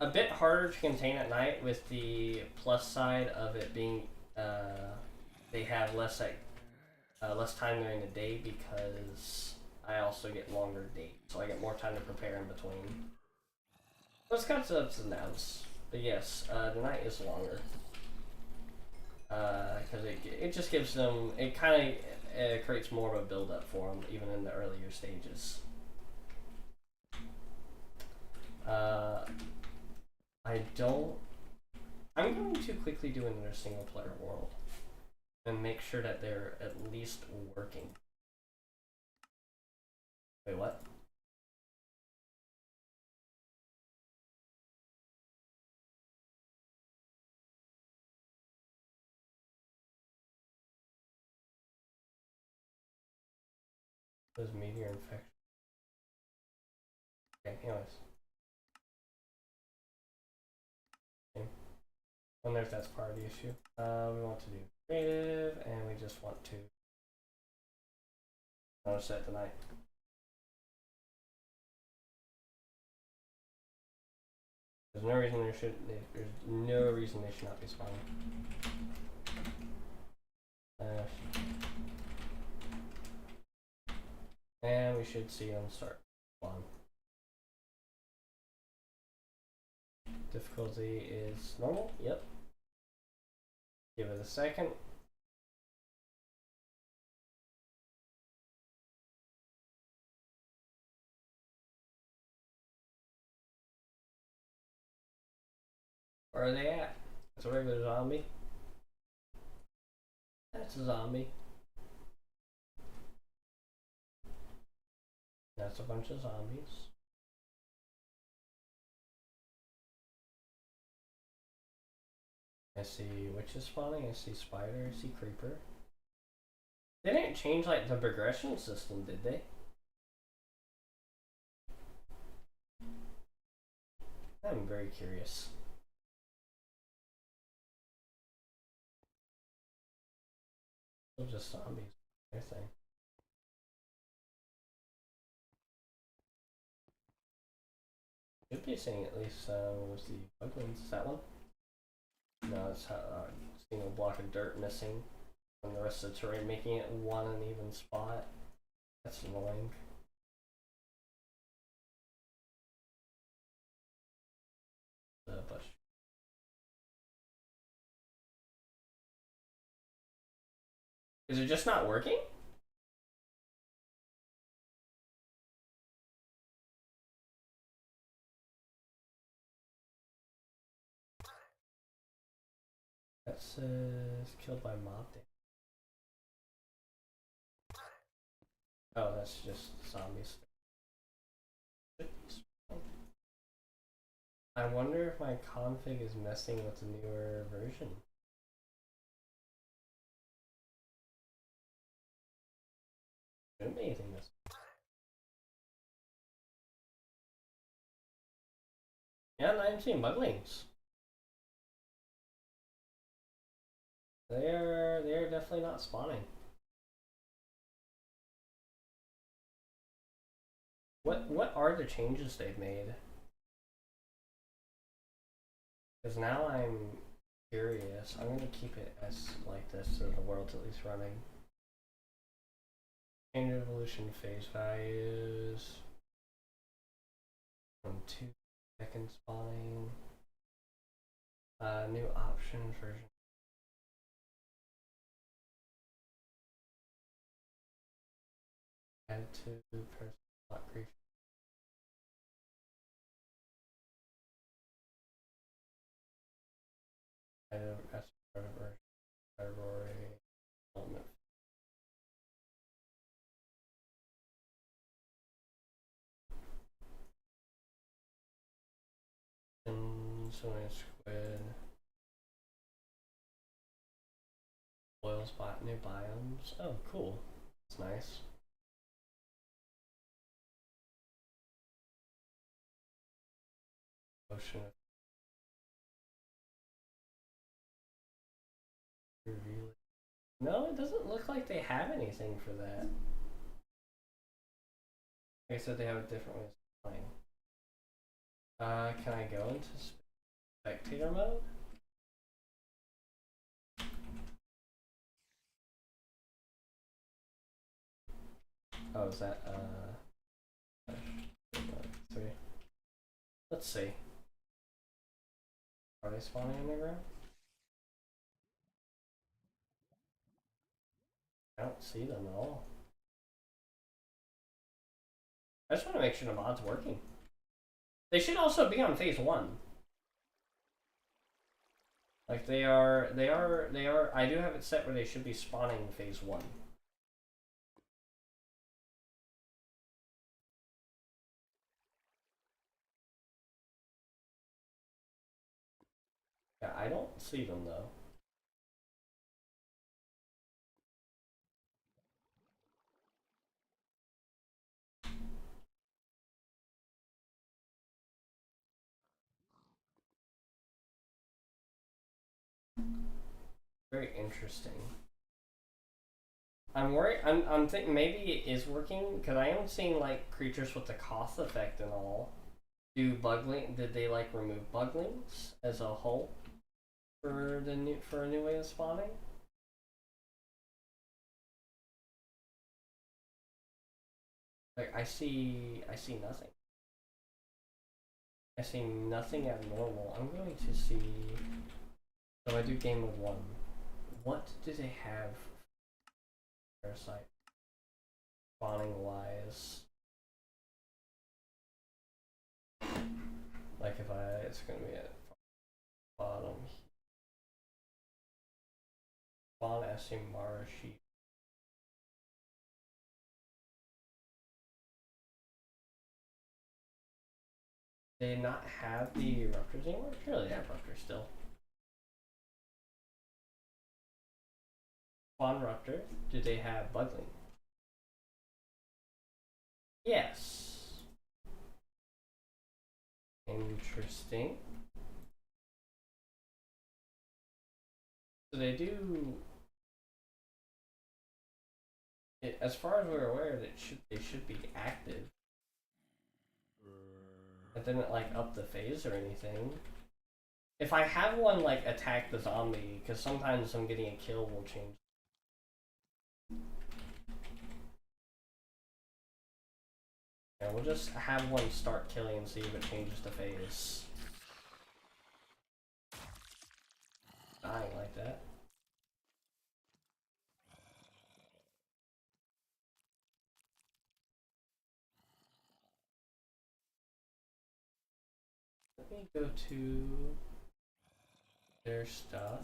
a bit harder to contain at night. With the plus side of it being they have less time during the day because I also get longer days, so I get more time to prepare in between. Those kinds of ups and downs, but yes, the night is longer. Because it just gives them, it kind of creates more of a build up for them even in the earlier stages. I'm going to quickly do another single player world and make sure that they're at least working. Wait, what? Those meteor infection. Okay, anyways. Okay. I wonder if that's part of the issue. We want to do creative, and we just want to set the night. There's no reason they should not be spawning. And we should see them start spawning. Difficulty is normal. Yep. Give it a second. Where are they at? It's a regular zombie. That's a zombie. That's a bunch of zombies. I see witches spawning, I see spider, I see creeper. They didn't change like the progression system, did they? I'm very curious. They're just zombies, I think. Should be seeing at least where's the buglins? Is that one? No, it's a single block of dirt missing, and the rest of the terrain making it one uneven spot. That's annoying. The bush. Is it just not working? That says killed by mob damage. Oh, that's just zombies. I wonder if my config is messing with the newer version. Shouldn't be anything missing. Yeah, I'm seeing buglings. They're definitely not spawning. What are the changes they've made? Because now I'm curious. I'm gonna keep it as like this so the world's at least running. Change evolution phase values from 2 seconds spawning. New options version. Add to person block creature. category element. And so it's squid. Oil spot, new biomes. Oh, cool. That's nice. Ocean reveal. No, it doesn't look like they have anything for that. Like I said, they have a different way of playing. Can I go into spectator mode? Oh, is that, 3. Let's see. Are they spawning underground? I don't see them at all. I just want to make sure the mod's working. They should also be on phase 1. Like they are, I do have it set where they should be spawning phase 1. Yeah, I don't see them though. Very interesting. I'm worried. I'm thinking maybe it is working because I am seeing like creatures with the cost effect and all. Did they like remove bug links as a whole for a new way of spawning? Like I see nothing. I see nothing abnormal. I'm going to see. So I do game mode 1. What do they have? Parasite spawning wise. Like if it's gonna be at bottom. Spawn Asimara sheep. They not have the Raptors anymore? Surely they have Raptors still. Spawn Raptor. Do they have Bugling? Yes. Interesting. So they do. As far as we're aware, they should be active. It didn't like up the phase or anything. If I have one like attack the zombie, because sometimes I'm getting a kill will change. Yeah, we'll just have one start killing and see if it changes the phase. Dying like that. Let me go to their stuff.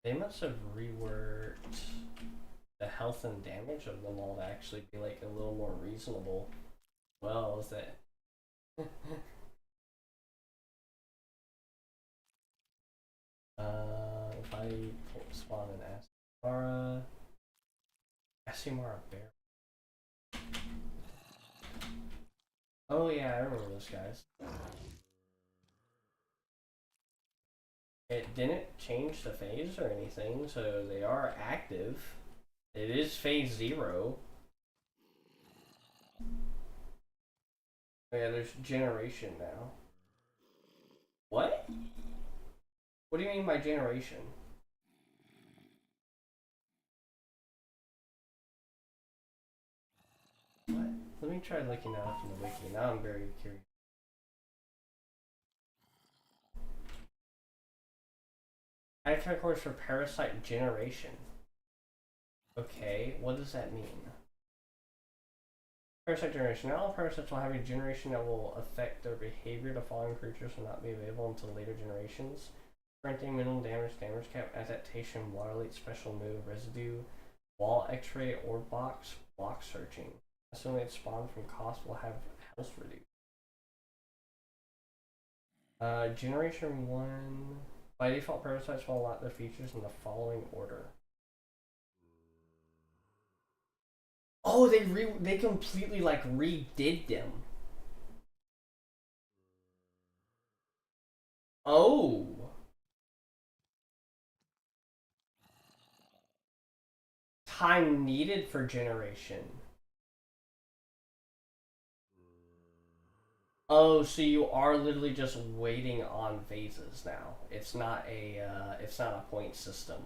They must have reworked the health and damage of them all to actually be like a little more reasonable. Well, is that if I spawn an Asimara bear. Oh yeah, I remember those guys. It didn't change the phase or anything, so they are active. It is phase 0. Oh yeah, there's generation now. What? What do you mean by generation? What? Let me try looking that up in the wiki. Now I'm very curious. Add course for parasite generation. Okay, what does that mean? Parasite generation. Not all parasites will have a generation that will affect their behavior. The following creatures will not be available until later generations. Granting minimum damage, damage cap, adaptation, water leak, special move, residue, wall x-ray, orb box, block searching. Assuming it's spawned from cost will have health reduced. Generation 1. By default, parasites will unlock their features in the following order. Oh, they completely like redid them. Oh. Time needed for generation. Oh, so you are literally just waiting on phases now. It's not a point system.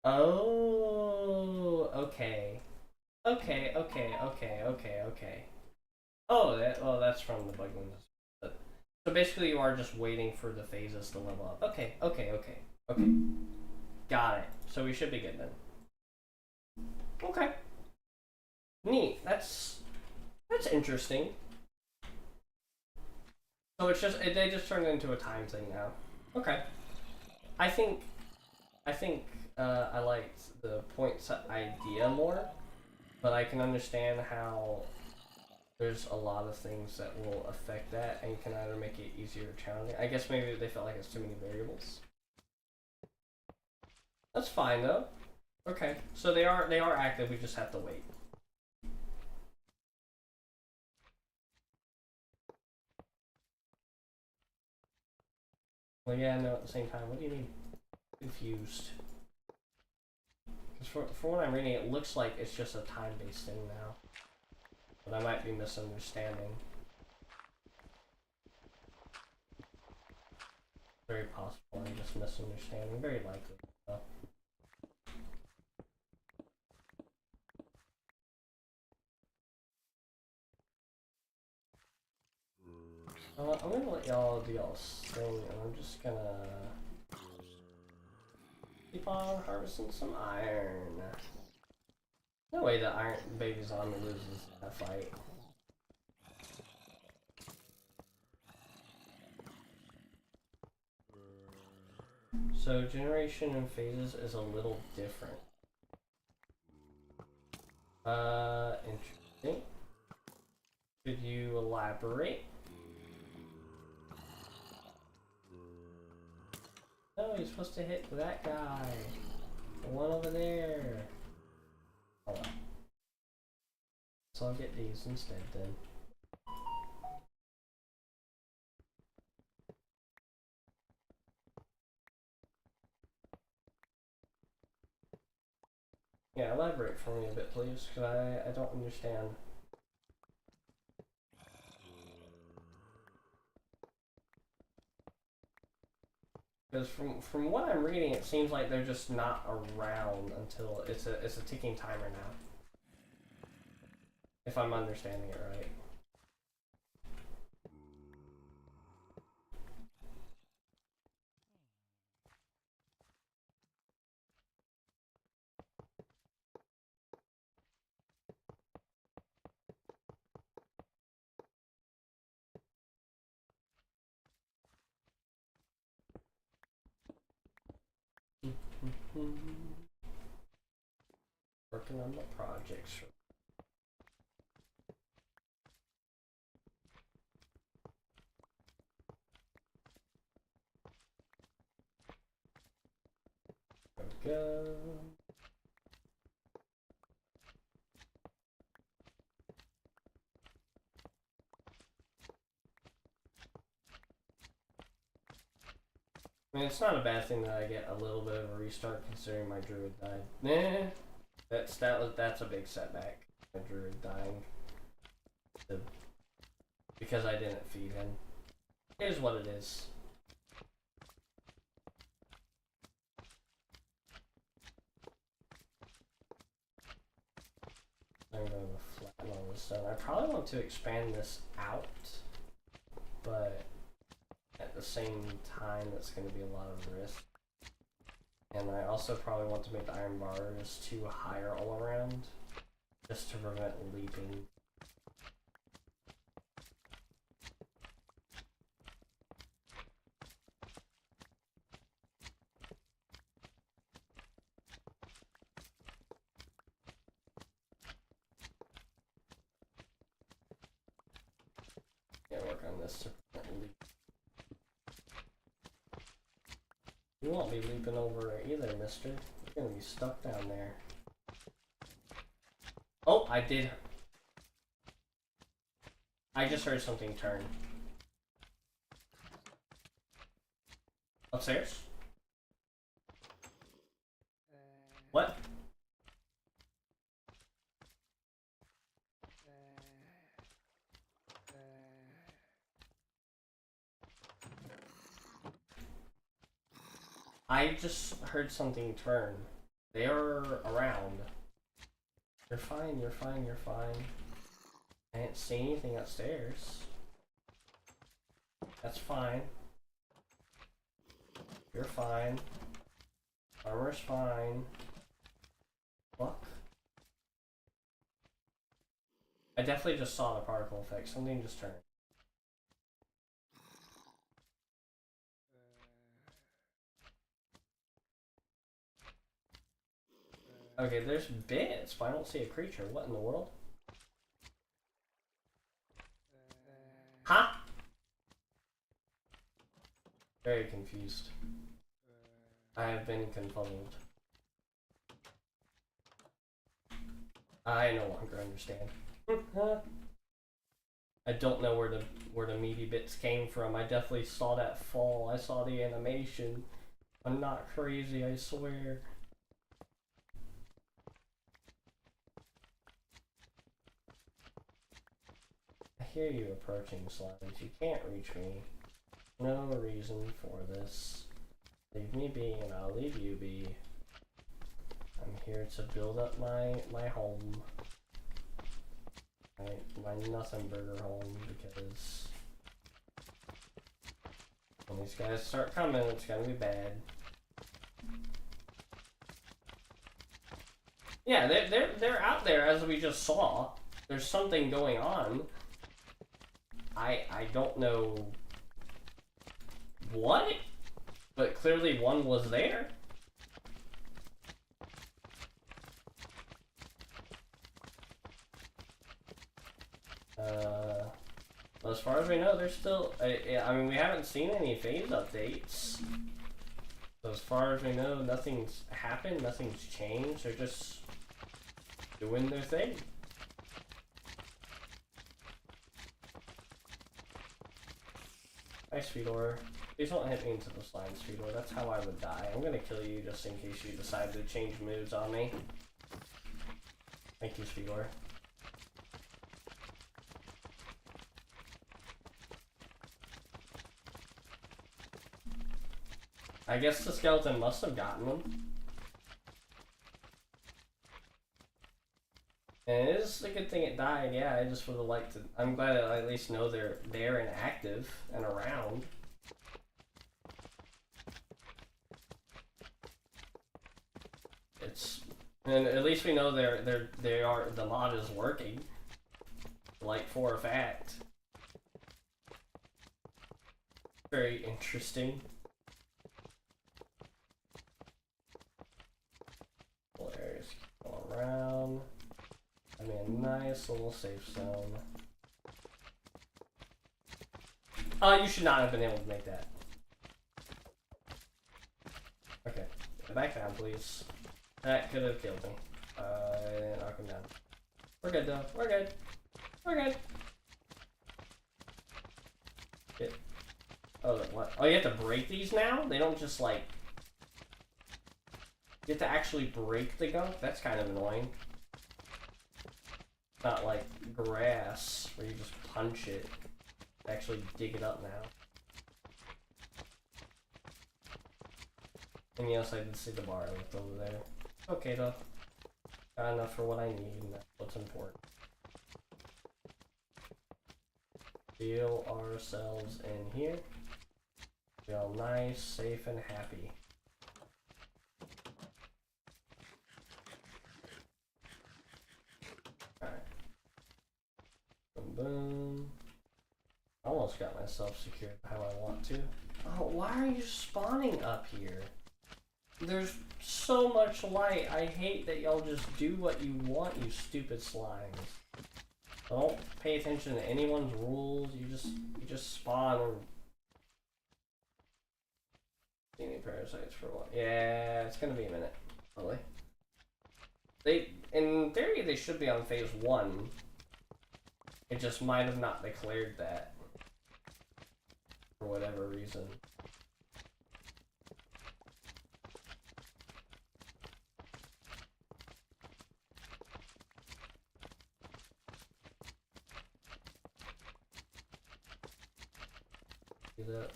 Oh, okay. Okay. Oh, that's from the bug ones. So basically you are just waiting for the phases to level up. Okay. Got it. So we should be good then. Okay. Neat. That's interesting. So it's just they just turned it into a time thing now. Okay. I think I liked the points idea more, but I can understand how there's a lot of things that will affect that and can either make it easier or challenging. I guess maybe they felt like it's too many variables. That's fine though. Okay, so they are active. We just have to wait. Well, yeah, no. At the same time, what do you mean? Confused. Because for what I'm reading, it looks like it's just a time-based thing now. But I might be misunderstanding. Very possible I'm just misunderstanding. Very likely. I'm gonna let y'all do y'all's thing, and I'm just gonna keep on harvesting some iron. No way the iron baby zombie loses that fight. So generation and phases is a little different. Interesting. Could you elaborate? No, you're supposed to hit that guy. The one over there. Oh well. So I'll get these instead then. Yeah, elaborate for me a bit, please, because I don't understand. Because from what I'm reading, it seems like they're just not around until it's a ticking timer now. If I'm understanding it right. Working on the projects. There we go. I mean, it's not a bad thing that I get a little bit of a restart considering my druid died. Nah, that's a big setback. My druid dying because I didn't feed him. It is what it is. I'm going to flatten all this stone. I probably want to expand this out, but at the same time, that's going to be a lot of risk. And I also probably want to make the iron bars 2 higher all around. just to prevent leaping. Yeah, work on this to prevent leaping. You won't be leaping over either, mister. You're gonna be stuck down there. Oh, I did. I just heard something turn. Upstairs? What? I just heard something turn. They are around. You're fine, you're fine, you're fine. I didn't see anything upstairs. That's fine. You're fine. Armor's fine. Fuck. I definitely just saw the particle effect. Something just turned. Okay, there's bits, but I don't see a creature. What in the world? Huh? Very confused. I have been confuzzled. I no longer understand. I don't know where the meaty bits came from. I definitely saw that fall. I saw the animation. I'm not crazy, I swear. I hear you approaching, Slimes. You can't reach me. No reason for this. Leave me be and I'll leave you be. I'm here to build up my home. My nothing burger home, because when these guys start coming, it's gonna be bad. Yeah, they're out there, as we just saw. There's something going on. I don't know what, but clearly one was there. As far as we know, there's still. I mean, we haven't seen any phase updates. So as far as we know, nothing's happened, nothing's changed. They're just doing their thing. Hi, Sweetor. Please don't hit me into the slime, Sweetor. That's how I would die. I'm gonna kill you just in case you decide to change moves on me. Thank you, Sweetor. I guess the skeleton must have gotten them. And it is a good thing it died, yeah, I just would have liked to. I'm glad I at least know they're there and active and around. And at least we know the mod is working. Like, for a fact. Very interesting. Little areas going around. I mean, a nice little safe zone. You should not have been able to make that. Okay, back down, please. That could have killed me. Knock him down. We're good, though. We're good. We're good. Get. Oh, what? Oh, you have to break these now? They don't just, like... You have to actually break the gunk? That's kind of annoying. Not like grass, where you just punch it. Actually dig it up now. And yes, I did see the bar left over there. Okay though. Got enough for what I need, and that's what's important. Feel ourselves in here. Feel nice, safe, and happy. boom. Almost got myself secured how I want to. Oh, why are you spawning up here? There's so much light. I hate that y'all just do what you want, you stupid slimes. Don't pay attention to anyone's rules. You just spawn and any parasites for what? Yeah, it's gonna be a minute, probably. In theory, they should be on phase 1. It just might have not declared that for whatever reason. Do that.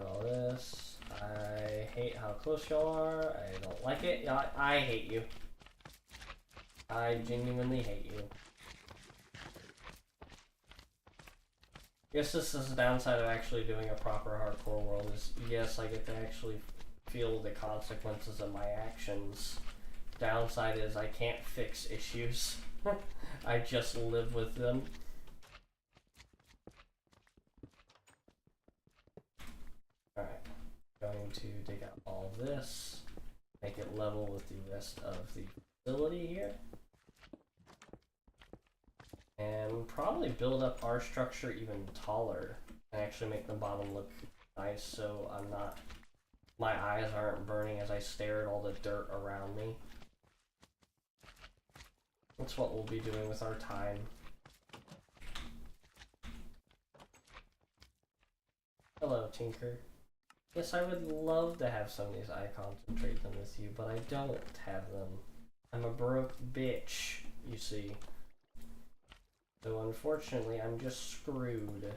All this. I hate how close y'all are. I don't like it. I hate you. I genuinely hate you. Guess this is the downside of actually doing a proper hardcore world is, yes, I get to actually feel the consequences of my actions. Downside is I can't fix issues. I just live with them. Alright, going to dig out all this, make it level with the rest of the facility here. And probably build up our structure even taller and actually make the bottom look nice so I'm not, my eyes aren't burning as I stare at all the dirt around me. That's what we'll be doing with our time. Hello, Tinker. Yes, I would love to have some of these icons and trade them with you, but I don't have them. I'm a broke bitch, you see. So unfortunately, I'm just screwed.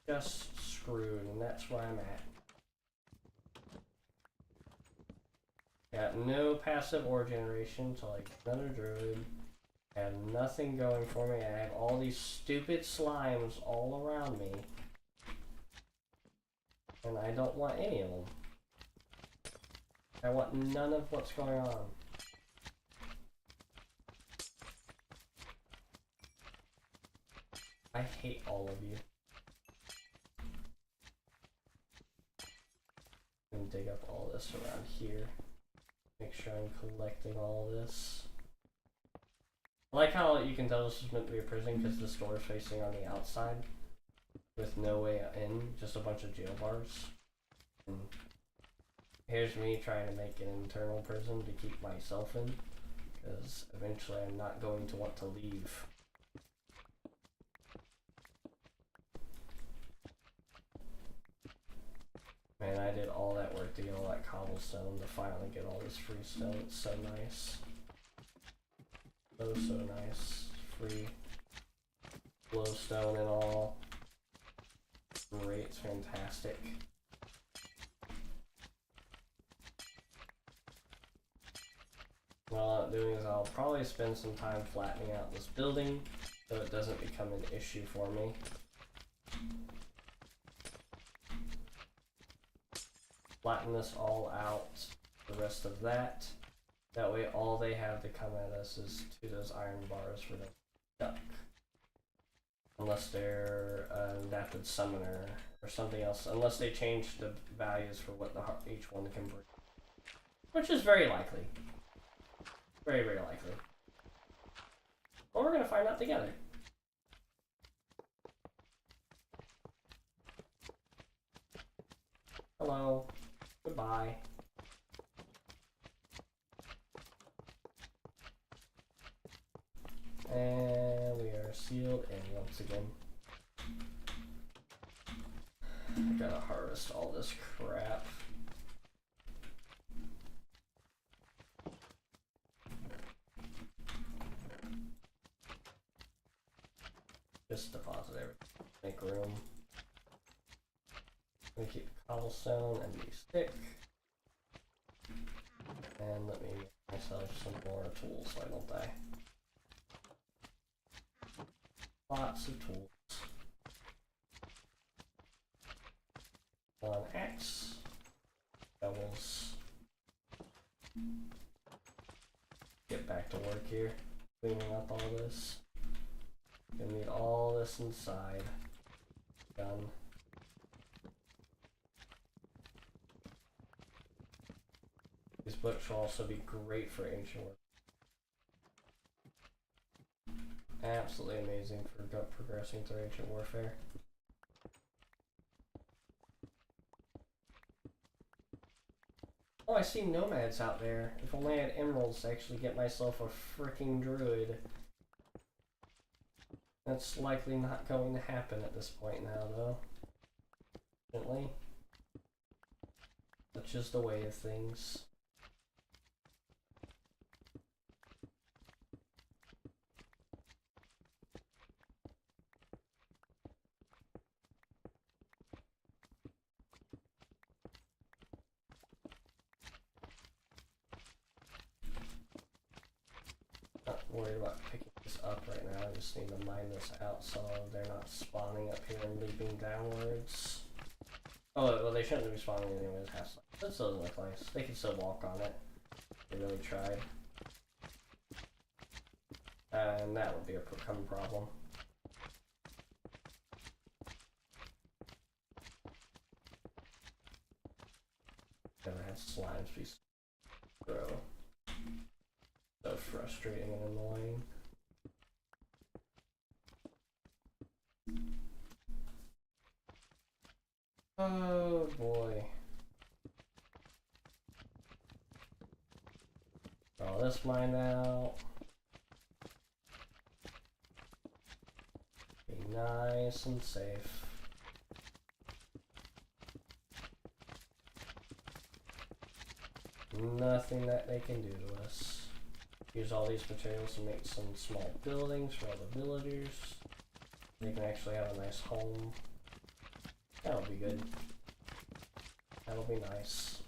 Just screwed, and that's where I'm at. Got no passive ore generation, so like another druid. I have nothing going for me. I have all these stupid slimes all around me. And I don't want any of them. I want none of what's going on. I hate all of you. I'm gonna dig up all this around here. Make sure I'm collecting all this. I like how you can tell this is meant to be a prison because the door is facing on the outside with no way in, just a bunch of jail bars. And here's me trying to make an internal prison to keep myself in, because eventually I'm not going to want to leave. Man, I did all that work to get all that cobblestone to finally get all this free stone. It's so nice. So nice. Free glowstone and all. Great, it's fantastic. What I'm doing is I'll probably spend some time flattening out this building so it doesn't become an issue for me. Flatten this all out, the rest of that. That way all they have to come at us is to those iron bars for the duck. Unless they're an adapted summoner or something else. Unless they change the values for what each one can bring. Which is very likely. Very, very likely. Well, we're gonna find out together. Hello. Goodbye. And we are sealed in once again. I gotta harvest all this crap. Just deposit everything. Make room. I'm gonna keep cobblestone and the stick. And let me make myself some more tools so I don't die. Lots of tools. On axe. Doubles. Get back to work here. Cleaning up all this. Gonna need all this inside. Done. These books will also be great for ancient work. Absolutely amazing for progressing through ancient warfare. Oh, I see nomads out there. If only I had emeralds to actually get myself a freaking druid. That's likely not going to happen at this point now, though. Definitely. That's just the way of things. Not worried about picking this up right now. I just need to mine this out so they're not spawning up here and leaping downwards. Oh, well, they shouldn't be spawning anyways. That still doesn't look nice. They can still walk on it. They really tried. And that would be a common problem. Never had slimes be grow. So frustrating and annoying. Oh boy. Throw this mine out. Be nice and safe. Nothing that they can do to us. Use all these materials to make some small buildings for all the villagers. They can actually have a nice home. That'll be good. That'll be nice.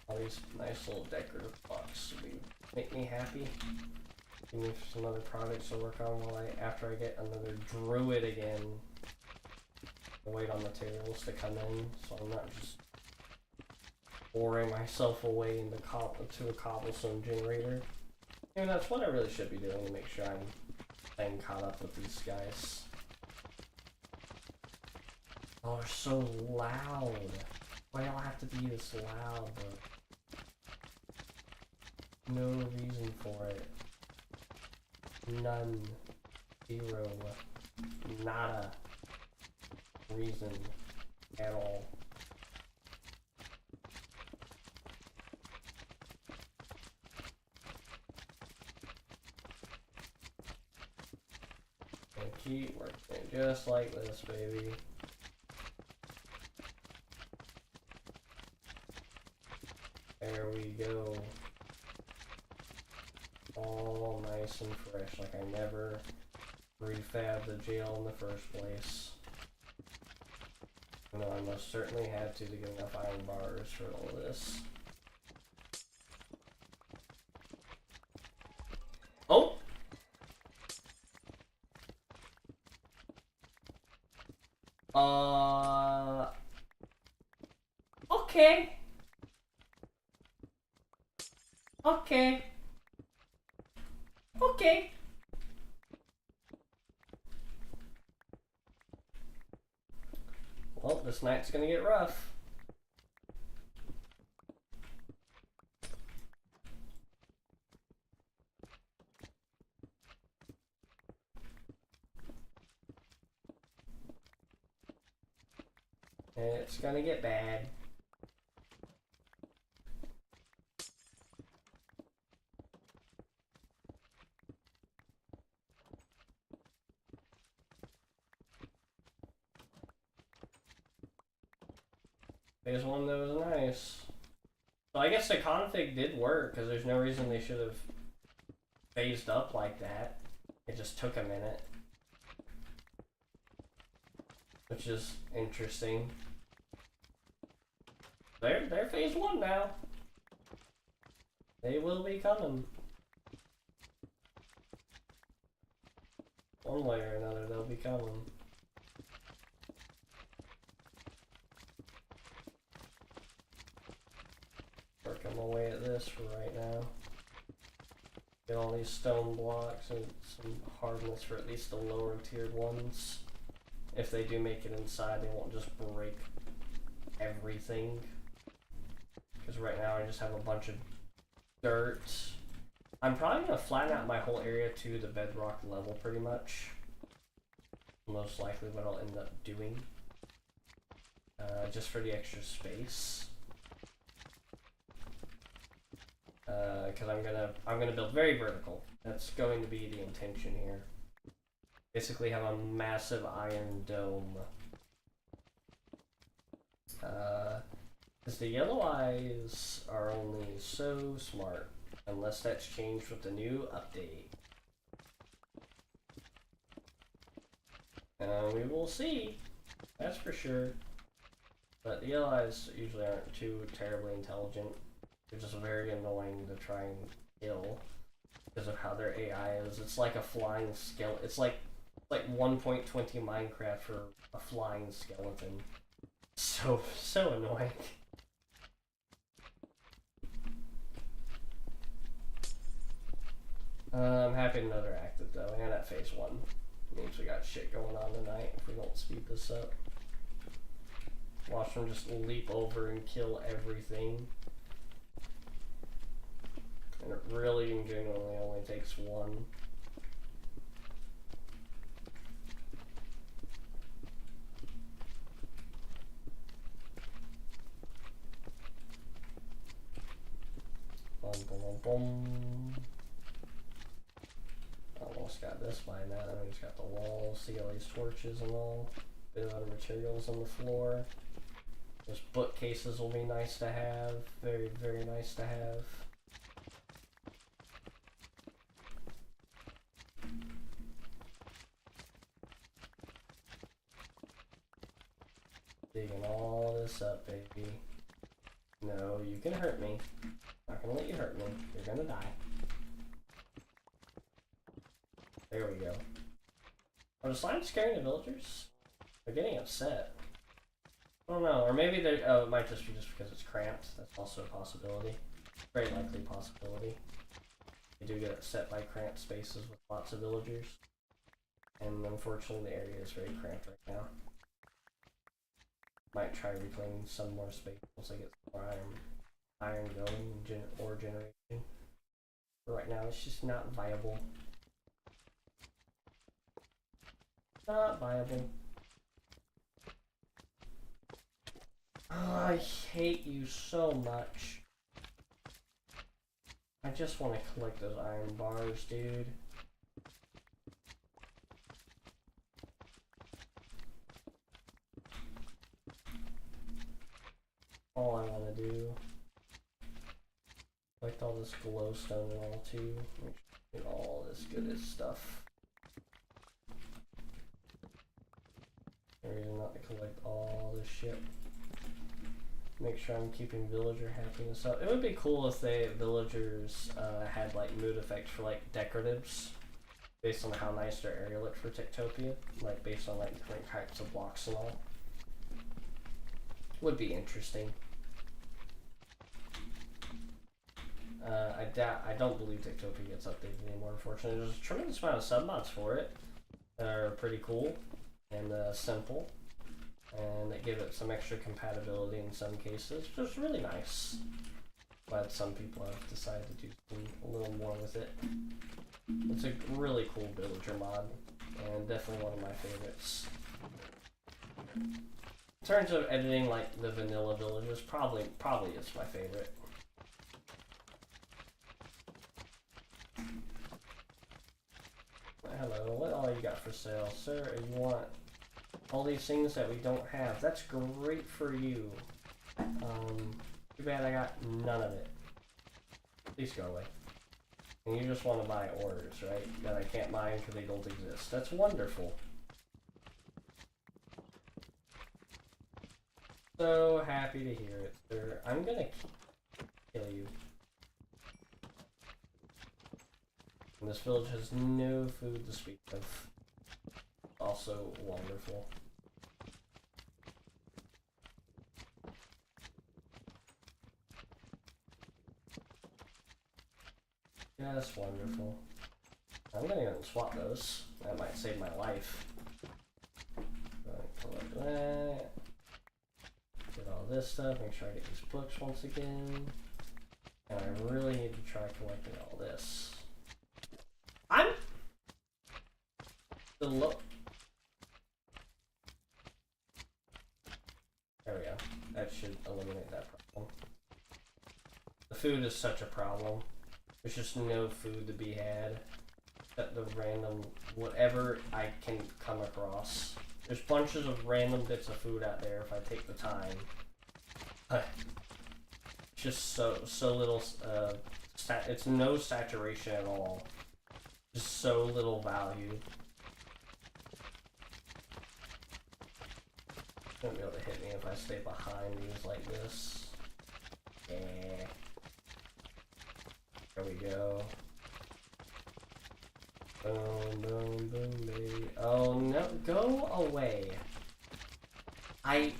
All these nice little decorative blocks will make me happy. Give me some other projects to work on while after I get another druid again. I'll wait on materials to come in, so I'm not just boring myself away into to a cobblestone generator. And that's what I really should be doing to make sure I'm staying caught up with these guys. Oh, they're so loud. Why do I have to be this loud, bro? No reason for it. None. Zero. Nada. Reason. At all. And keep working just like this, baby. There we go. All nice and fresh, like I never refabbed the jail in the first place. No, I most certainly had to get enough iron bars for all this. Oh! Okay. Okay. Okay. Well, this night's gonna get rough. It's gonna get bad. There's one that was nice. So I guess the config did work, because there's no reason they should have phased up like that. It just took a minute. Which is interesting. They're phase 1 now. They will be coming. One way or another, they'll be coming. Working my way at this for right now. Get all these stone blocks and some hardness for at least the lower tiered ones. If they do make it inside, they won't just break everything. Because right now I just have a bunch of dirt. I'm probably going to flatten out my whole area to the bedrock level pretty much. Most likely what I'll end up doing. Just for the extra space. Because I'm gonna build very vertical. That's going to be the intention here. Basically have a massive iron dome. Because the yellow eyes are only so smart, unless that's changed with the new update. We will see, that's for sure. But the yellow eyes usually aren't too terribly intelligent. They're just very annoying to try and kill because of how their AI is. It's like a flying skeleton. It's like 1.20 Minecraft for a flying skeleton. So annoying. I'm happy to know they're active though, and at phase 1. Means we got shit going on tonight if we don't speed this up. Watch them just leap over and kill everything. And it really and genuinely only takes one. Bum, bum, bum, bum. Almost got this by now. I just got the walls, see all these torches and all. Bit of other materials on the floor. Those bookcases will be nice to have. Very, very nice to have. Digging all this up, baby. No, you can hurt me. I'm not gonna let you hurt me. You're gonna die. There we go. Are the slimes scaring the villagers? They're getting upset. I don't know, or maybe they're, oh, it might just be because it's cramped. That's also a possibility. Very likely possibility. You do get upset by cramped spaces with lots of villagers. And unfortunately the area is very cramped right now. Might try reclaiming some more space once I get some more iron going and ore generation. But right now it's just not viable. Not viable. Oh, I hate you so much. I just want to collect those iron bars, dude. All I want to do. Collect all this glowstone and all too. Get all this good stuff. No reason not to collect all this shit. Make sure I'm keeping villager happiness up. It would be cool if villagers had like mood effects for like decoratives, based on how nice their area looked for Techtopia, like based on like different types of blocks and all. Would be interesting. I don't believe Techtopia gets updated anymore, unfortunately. There's a tremendous amount of submods for it that are pretty cool and simple. And that give it some extra compatibility in some cases, which is really nice. Glad some people have decided to do a little more with it. It's a really cool villager mod, and definitely one of my favorites. In terms of editing like the vanilla villagers, probably it's my favorite. Hello, what all you got for sale, sir? You want all these things that we don't have? That's great for you. Too bad I got none of it. Please go away. And you just want to buy ores, right? That I can't mine because they don't exist. That's wonderful. So happy to hear it, sir. I'm gonna kill you. And this village has no food to speak of. Also wonderful. Yeah, that's wonderful. I'm gonna go and swap those. That might save my life. Collect that. Get all this stuff. Make sure I get these books once again. And I really need to try collecting all this. I'm the low. There we go. That should eliminate that problem. The food is such a problem. There's just no food to be had. Except the random whatever I can come across. There's bunches of random bits of food out there if I take the time. Just so little. It's no saturation at all. Just so little value. Won't be able to hit me if I stay behind these like this. Yeah. There we go. Boom, boom, boom, baby. Oh no, go away. I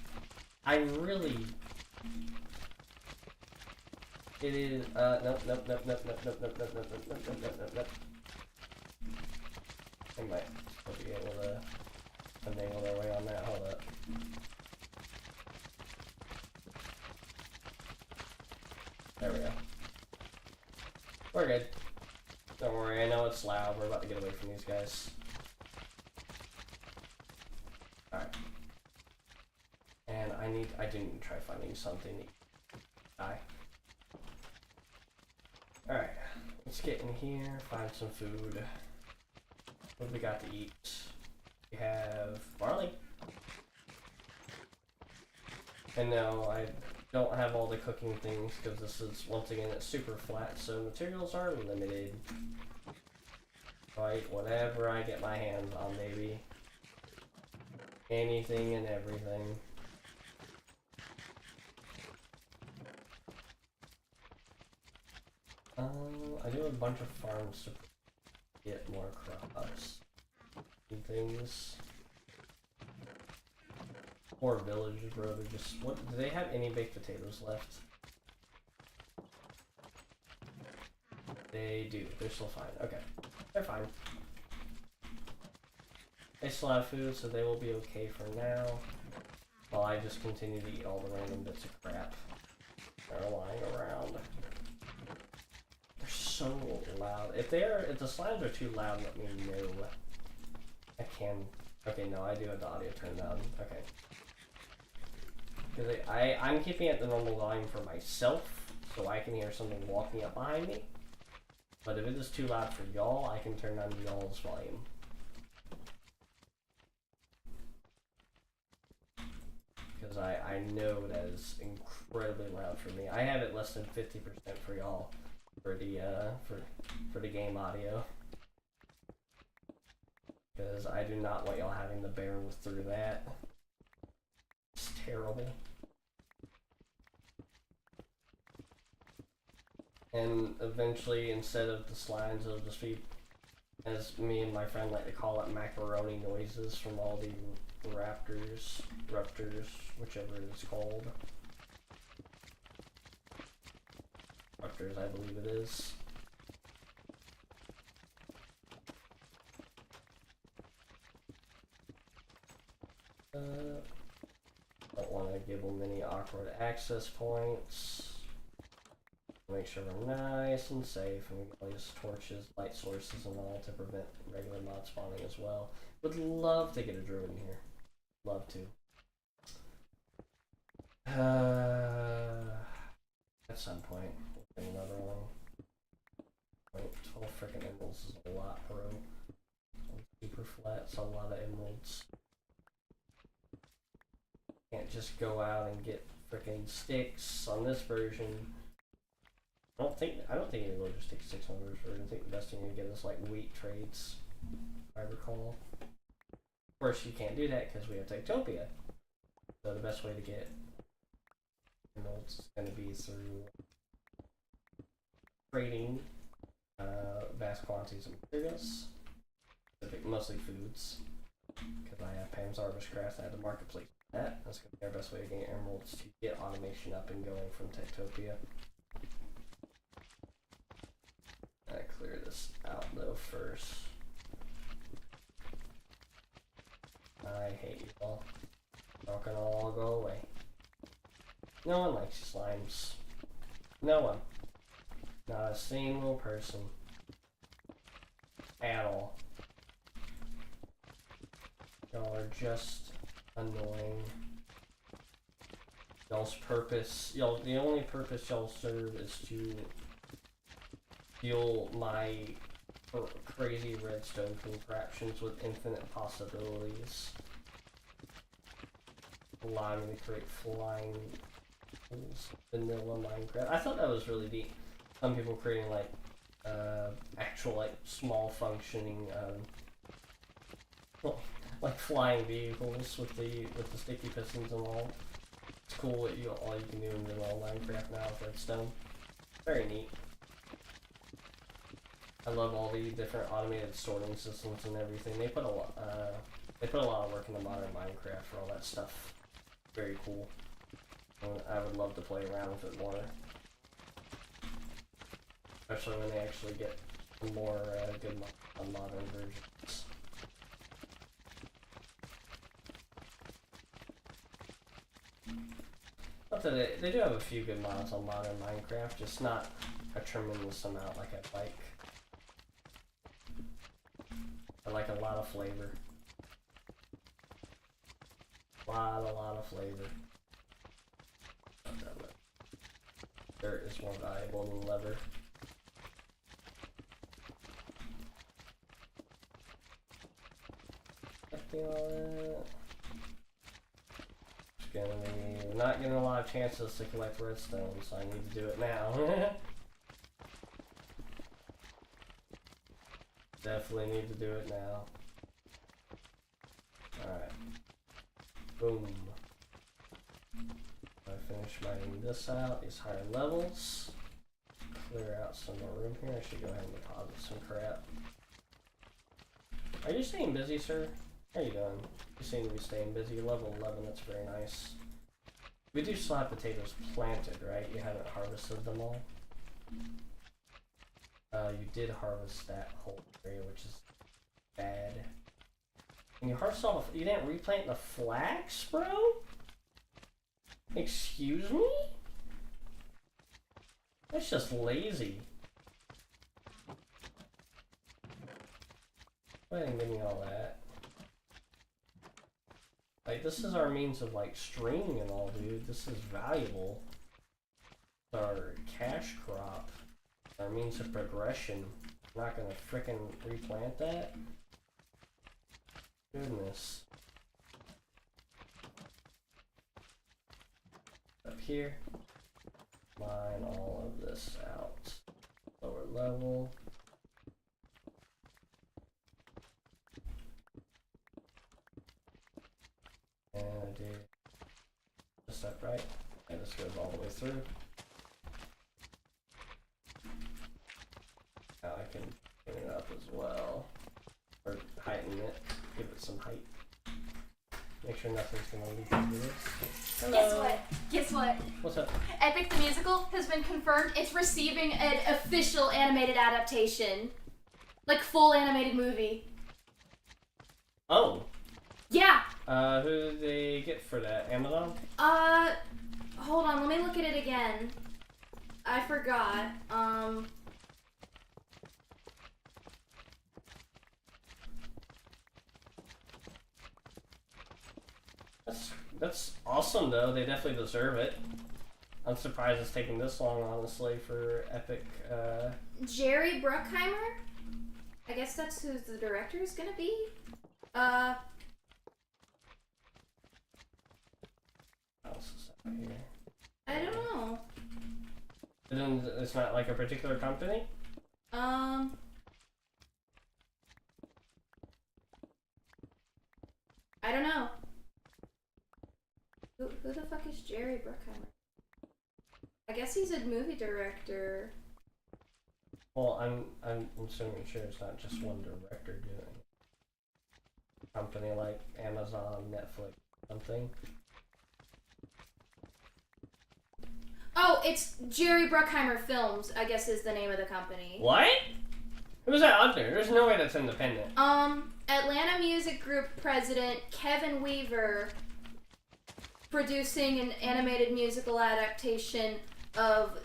really. It is, nope. I might be able to finagle their way on that. Hold up. There we go. We're good. Don't worry, I know it's loud. We're about to get away from these guys. Alright. And I didn't try finding something to die. Alright, let's get in here, find some food. What do we got to eat? We have barley. And no, I don't have all the cooking things because this is, once again, it's super flat, so materials are limited. Right, whatever I get my hands on, baby. Anything and everything. I do a bunch of farms to get more crops and things. Poor villagers, bro. They're just, what, do they have any baked potatoes left? They do. They're still fine. Okay. They're fine. They still have food, so they will be okay for now. While I just continue to eat all the random bits of crap that are lying around. They're so loud. If the slides are too loud, let me know. I can. Okay, no, I do have the audio turned down. Okay. Because I'm keeping it the normal volume for myself, so I can hear something walking up behind me. But if it is too loud for y'all, I can turn down y'all's volume. Because I know that is incredibly loud for me. I have it less than 50% for y'all for the game audio. Because I do not want y'all having to bear through that. It's terrible. And eventually, instead of the slides, it'll just be, as me and my friend like to call it, macaroni noises from all the raptors, whichever it's called. Raptors, I believe it is. Don't want to give them any awkward access points. Make sure we're nice and safe, and we can use torches, light sources, and all to prevent regular mod spawning as well. Would love to get a druid in here. Love to. At some point, we'll get another one. 12 freaking emeralds is a lot, bro. Super flat, it's a lot of emeralds. Can't just go out and get freaking sticks on this version. I don't think it will just take 6 on this version. I think the best thing you get is like wheat trades, if I recall. Of course, you can't do that because we have Techtopia. So the best way to get emeralds is going to be through trading vast quantities of materials, mostly foods, because I have Pam's Harvestcraft. I have the marketplace for that. That's going to be our best way to get emeralds to get automation up and going from Techtopia. I clear this out though first. I hate you all. Not gonna all go away. No one likes slimes. No one. Not a single person. At all. Y'all are just annoying. Y'all's purpose, the only purpose y'all serve is to fuel my crazy redstone contraptions with infinite possibilities. Allow me to create flying vanilla Minecraft. I thought that was really neat. Some people creating like actual like small functioning like flying vehicles with the sticky pistons and all. It's cool what all you can do in vanilla Minecraft now with redstone. Very neat. I love all the different automated sorting systems and everything. They put a lot of work into modern Minecraft for all that stuff. Very cool. And I would love to play around with it more, especially when they actually get more good modern versions. But they do have a few good mods on modern Minecraft, just not a tremendous amount like I'd like. I like a lot of flavor. A lot of flavor. Dirt is more valuable than leather. We're not getting a lot of chances to collect redstone, so I need to do it now. Definitely need to do it now. Alright. Boom. I finish mining this out, these higher levels. Clear out some more room here. I should go ahead and deposit some crap. Are you staying busy, sir? How you doing? You seem to be staying busy. Level 11, that's very nice. We do still have potatoes planted, right? You haven't harvested them all? You did harvest that whole area, which is bad. And you harvested all the... You didn't replant the flax, bro? Excuse me? That's just lazy. Go ahead and give me all that. Like, this is our means of, like, streaming and all, dude. This is valuable. It's our cash crop. Our means of progression. I'm not gonna frickin' replant that? Goodness. Up here. Mine all of this out. Lower level. And I do this up right. And this goes all the way through. Now I can clean it up as well. Or heighten it. Give it some height. Make sure nothing's gonna leak into this. Hello. Guess what? Guess what? What's up? Epic the Musical has been confirmed. It's receiving an official animated adaptation. Like, full animated movie. Oh. Yeah. Who did they get for that? Amazon? Hold on, let me look at it again. I forgot. That's awesome though. They definitely deserve it. I'm surprised it's taking this long, honestly, for Epic. Jerry Bruckheimer? I guess that's who the director is gonna be. What else is up here? I don't know. It's not like a particular company? I don't know. Who the fuck is Jerry Bruckheimer? I guess he's a movie director. Well, I'm assuming sure it's not just one director doing it. A company like Amazon, Netflix, something. Oh, it's Jerry Bruckheimer Films, I guess is the name of the company. What? Who's that under? There's no way that's independent. Atlanta Music Group president Kevin Weaver producing an animated musical adaptation of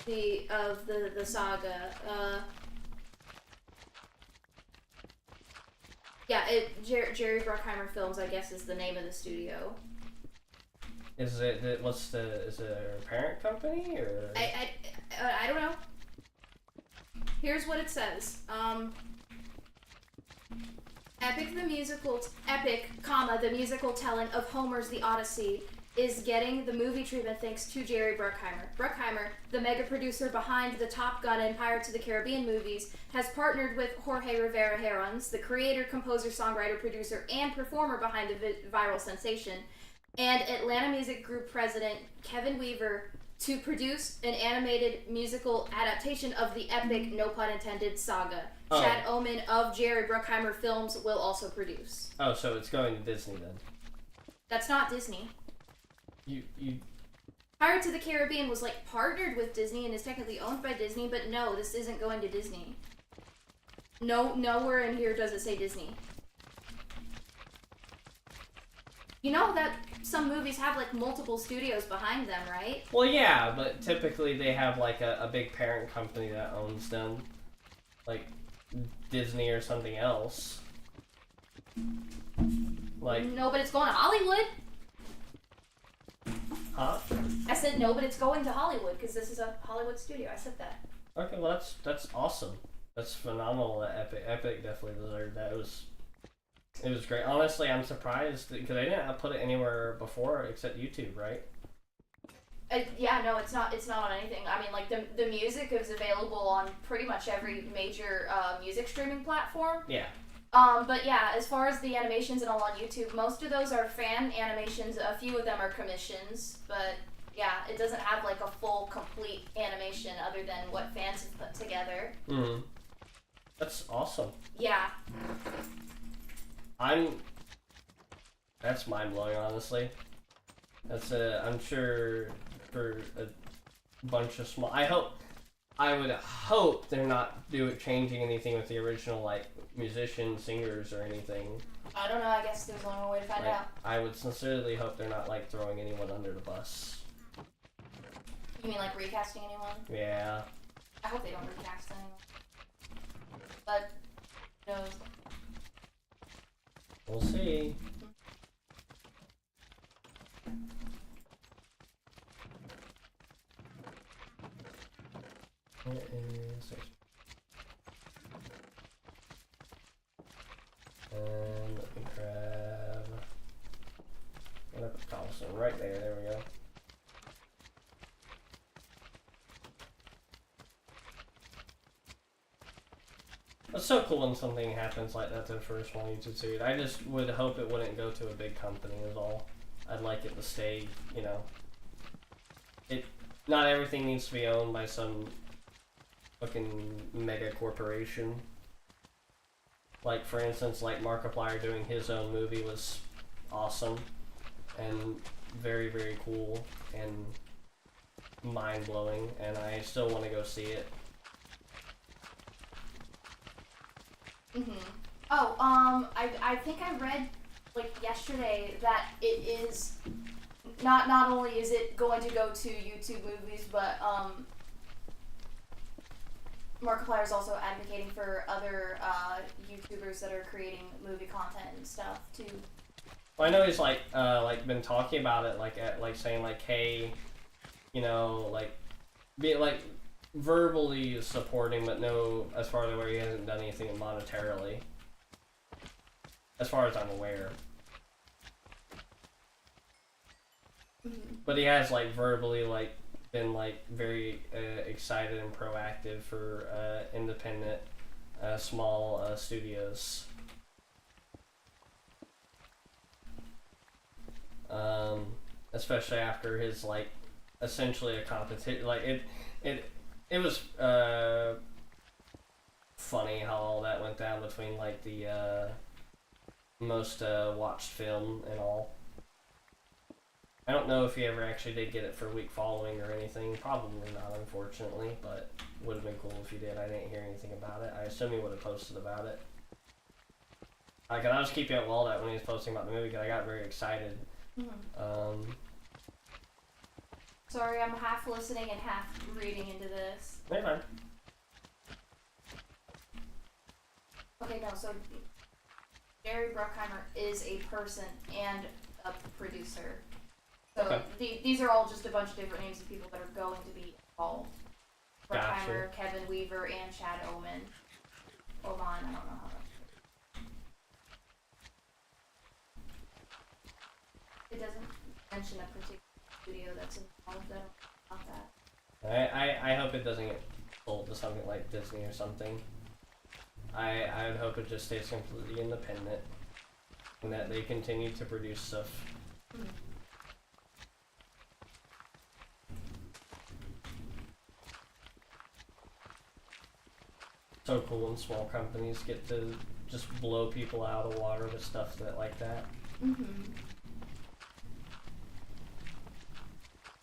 the saga. Jerry Bruckheimer Films, I guess, is the name of the studio. Is it a parent company or? I don't know. Here's what it says. Epic, the musical telling of Homer's The Odyssey is getting the movie treatment thanks to Jerry Bruckheimer. Bruckheimer, the mega producer behind the Top Gun and Pirates of the Caribbean movies, has partnered with Jorge Rivera Herons, the creator, composer, songwriter, producer, and performer behind the viral sensation, and Atlanta Music Group president Kevin Weaver to produce an animated musical adaptation of the epic, no pun intended, saga. Oh. Chad Oman of Jerry Bruckheimer Films will also produce. Oh, so it's going to Disney then? That's not Disney. You Pirates of the Caribbean was like partnered with Disney and is technically owned by Disney, but no, this isn't going to Disney. No, nowhere in here does it say Disney. You know that some movies have like multiple studios behind them, right? Well, yeah, but typically they have like a big parent company that owns them, like Disney or something else. Like no, but it's going to Hollywood. Huh? I said no, but it's going to Hollywood because this is a Hollywood studio. I said that. Okay, well that's awesome. That's phenomenal. That Epic definitely deserved that. It was great. Honestly, I'm surprised because they didn't put it anywhere before except YouTube, right? Yeah, no, it's not on anything. I mean, like the music is available on pretty much every major music streaming platform. Yeah. But yeah, as far as the animations and all on YouTube, most of those are fan animations. A few of them are commissions, but yeah, it doesn't have like a full, complete animation other than what fans have put together. Mm-hmm. That's awesome. Yeah. That's mind-blowing, honestly. I'm sure for a bunch of small... I would hope they're not changing anything with the original, like, musicians, singers, or anything. I don't know, I guess there's only one way to find out. I would sincerely hope they're not, like, throwing anyone under the bus. You mean, like, recasting anyone? Yeah. I hope they don't recast anyone. But, who knows? We'll see. Where is it? And let me grab... I'm gonna put Thompson right there. There we go. It's so cool when something happens like that to the first one YouTube series. I just would hope it wouldn't go to a big company is all. I'd like it to stay, you know. Not everything needs to be owned by some fucking mega corporation. Like, for instance, like Markiplier doing his own movie was awesome and very, very cool and mind-blowing, and I still want to go see it. Mm-hmm. Oh, I think I read, like, yesterday that it is, not only is it going to go to YouTube movies, but, Markiplier is also advocating for other, YouTubers that are creating movie content and stuff, too. Well, I know he's, like, been talking about it, saying, like, hey, you know, verbally supporting, but no, as far as where he hasn't done anything monetarily. As far as I'm aware. Mm-hmm. But he has, like, verbally, like, been, like, very excited and proactive for independent, small studios. Especially after his, like, essentially a competition, like, it was funny how all that went down between like the most watched film and all. I don't know if he ever actually did get it for week following or anything. Probably not, unfortunately, but would have been cool if he did. I didn't hear anything about it. I assume he would have posted about it. Like, I was keeping up with all that when he was posting about the movie because I got very excited. Sorry, I'm half listening and half reading into this. Very fine. Okay, no, so Jerry Bruckheimer is a person and a producer. So Okay. these are all just a bunch of different names of people that are going to be involved. Bruckheimer, Gotcha. Kevin Weaver, and Chad Oman. Oman, I don't know how to. It doesn't mention a particular studio that's involved about that. I hope it doesn't get sold to something like Disney or something. I would hope it just stays completely independent and that they continue to produce stuff. So cool when small companies get to just blow people out of the water with stuff that like that.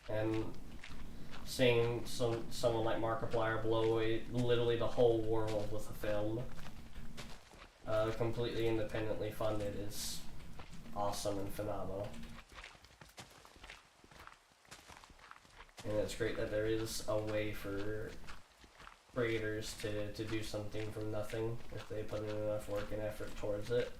And seeing someone like Markiplier blow away literally the whole world with a film, completely independently funded, is awesome and phenomenal. And it's great that there is a way for creators to do something from nothing if they put in enough work and effort towards it.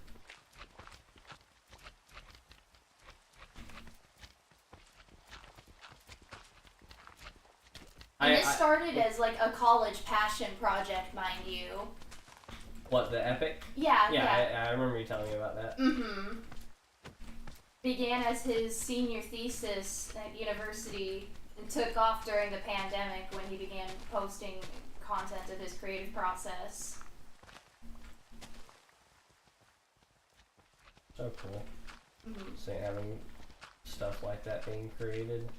And this started as like a college passion project, mind you. What, the Epic? Yeah. I remember you telling me about that. Began as his senior thesis at university and took off during the pandemic when he began posting content of his creative process. So cool. So having stuff like that being created.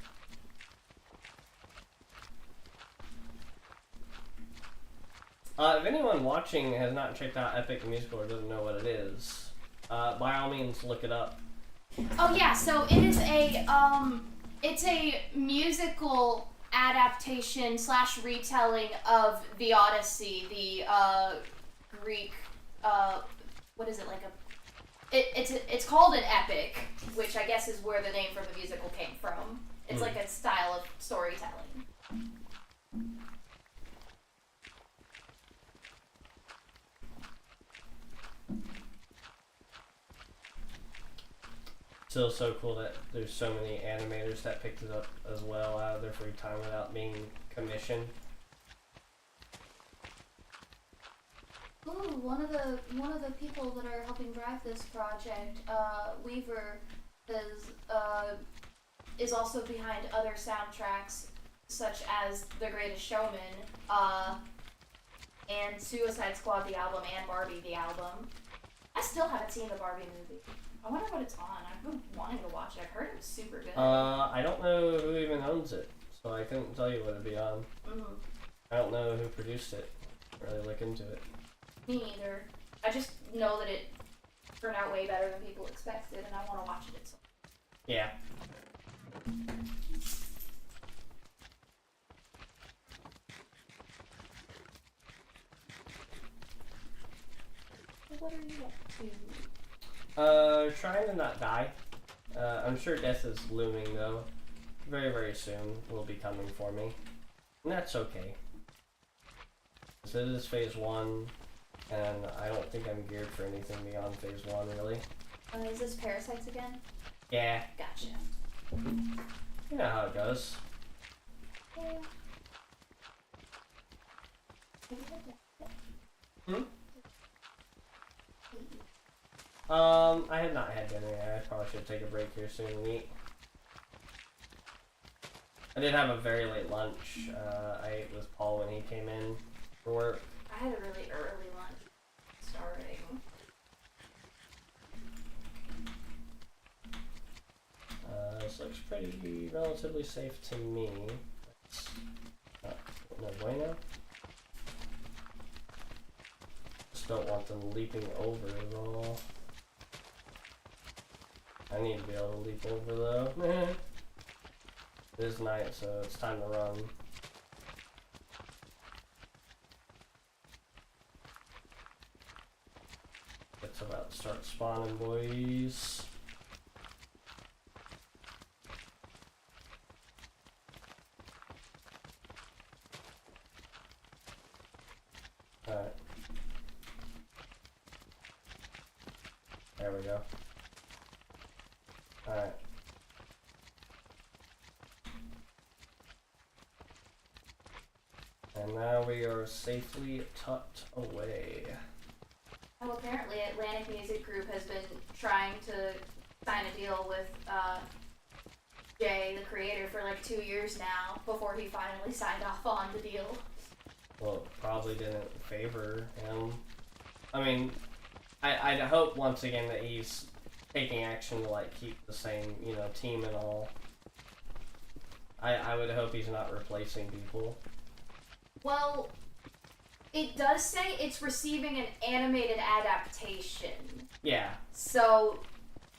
If anyone watching has not checked out Epic the Musical or doesn't know what it is, by all means look it up. Oh yeah, so it is it's a musical adaptation / retelling of the Odyssey, the Greek, what is it, like it's called an epic, which I guess is where the name for the musical came from. It's like a style of storytelling. Still so cool that there's so many animators that picked it up as well out of their free time without being commissioned. Ooh, one of the people that are helping drive this project, Weaver, is also behind other soundtracks such as The Greatest Showman, and Suicide Squad the album, and Barbie the album. I still haven't seen the Barbie movie. I wonder what it's on. I've been wanting to watch it. I've heard it was super good. I don't know who even owns it, so I couldn't tell you what it'd be on. I don't know who produced it. Really look into it. Me neither. I just know that it turned out way better than people expected, and I want to watch it. So. Yeah. What are you up to? Trying to not die. I'm sure death is looming though. Very, very soon will be coming for me. And that's okay. So this is phase 1, and I don't think I'm geared for anything beyond phase 1, really. Is this Parasites again? Yeah. Gotcha. You know how it goes. Yeah. I have not had dinner yet. I probably should take a break here soon and eat. I did have a very late lunch. I ate with Paul when he came in for work. I had a really early lunch. Starving. This looks pretty relatively safe to me. That's no bueno. don't want them leaping over at all. I need to be able to leap over though. It is night, so it's time to run. It's about to start spawning, boys. Alright. There we go. Alright. And now we are safely tucked away. Well, apparently Atlantic Music Group has been trying to sign a deal with Jay, the creator, for like 2 years now, before he finally signed off on the deal. Well, it probably didn't favor him. I mean, I'd hope once again that he's taking action to like keep the same, you know, team and all. I would hope he's not replacing people. Well, it does say it's receiving an animated adaptation. Yeah. So,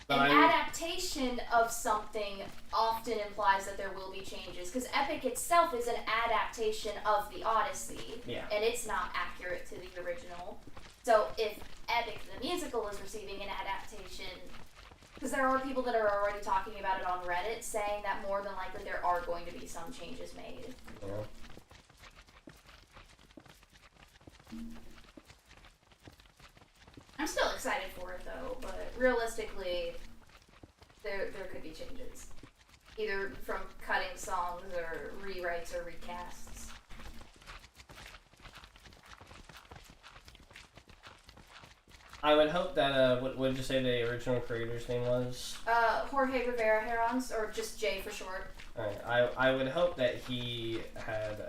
But an adaptation of something often implies that there will be changes, because Epic itself is an adaptation of the Odyssey, Yeah. and it's not accurate to the original. So if Epic the musical is receiving an adaptation, because there are people that are already talking about it on Reddit, saying that more than likely there are going to be some changes made. Yeah. I'm still excited for it though, but realistically, there could be changes. Either from cutting songs or rewrites or recasts. I would hope that, what did you say the original creator's name was? Jorge Rivera Herons, or just Jay for short. Alright, I would hope that he had,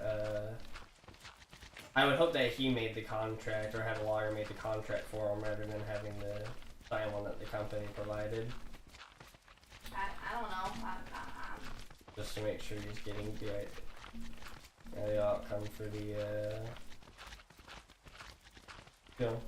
I would hope that he made the contract, or had a lawyer make the contract for him, rather than having to sign one that the company provided. I don't know. Just to make sure he's getting the outcome for the, you know.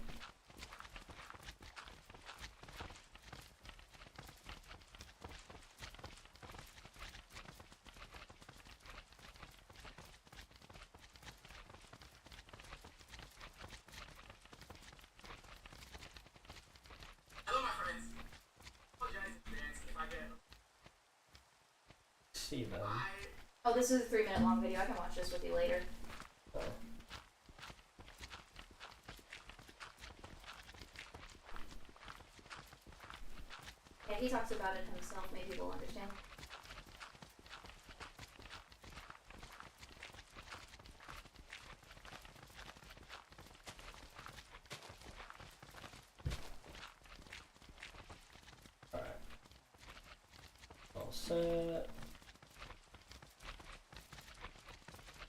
See them. Oh, this is a 3-minute long video. I can watch this with you later. Oh. Yeah, he talks about it himself. Maybe we'll understand. Alright. All set.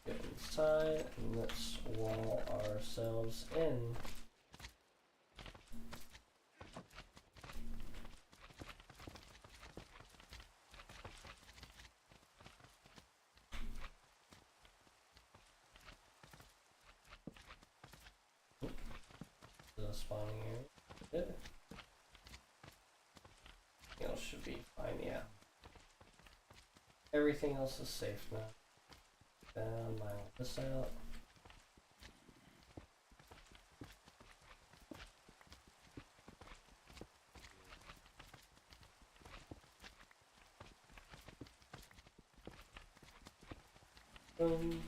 Get inside, and let's wall ourselves in. The spawning area. Good. Everything else should be fine, yeah. Everything else is safe now. Mine this out. Boom.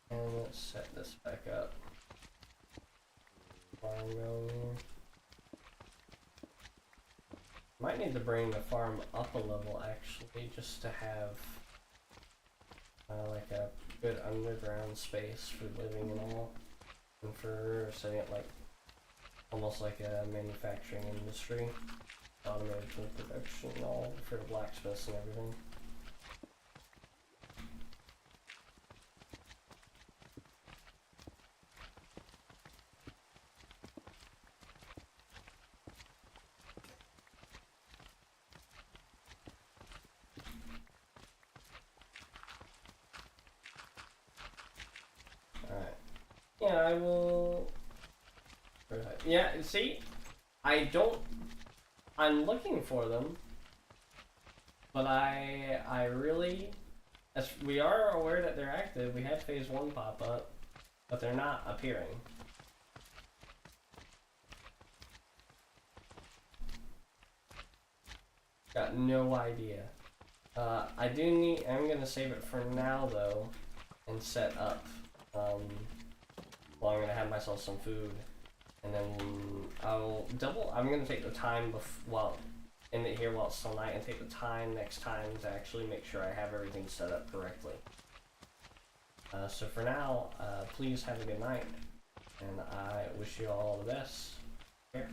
And let's set this back up. Farm going here. Might need to bring the farm up a level actually, just to have like a good underground space for living and all, and for setting up like almost like a manufacturing industry, automated food production and all, for the blacksmiths and everything. Yeah, I will Yeah, see, I'm looking for them, but I really, as we are aware that they're active. We had phase 1 pop up, but they're not appearing. Got no idea. I'm gonna save it for now though, and set up. Well, I'm gonna have myself some food, and then I'm gonna take the time while in it here while it's still night, and take the time next time to actually make sure I have everything set up correctly. So for now, please have a good night, and I wish you all the best. Here.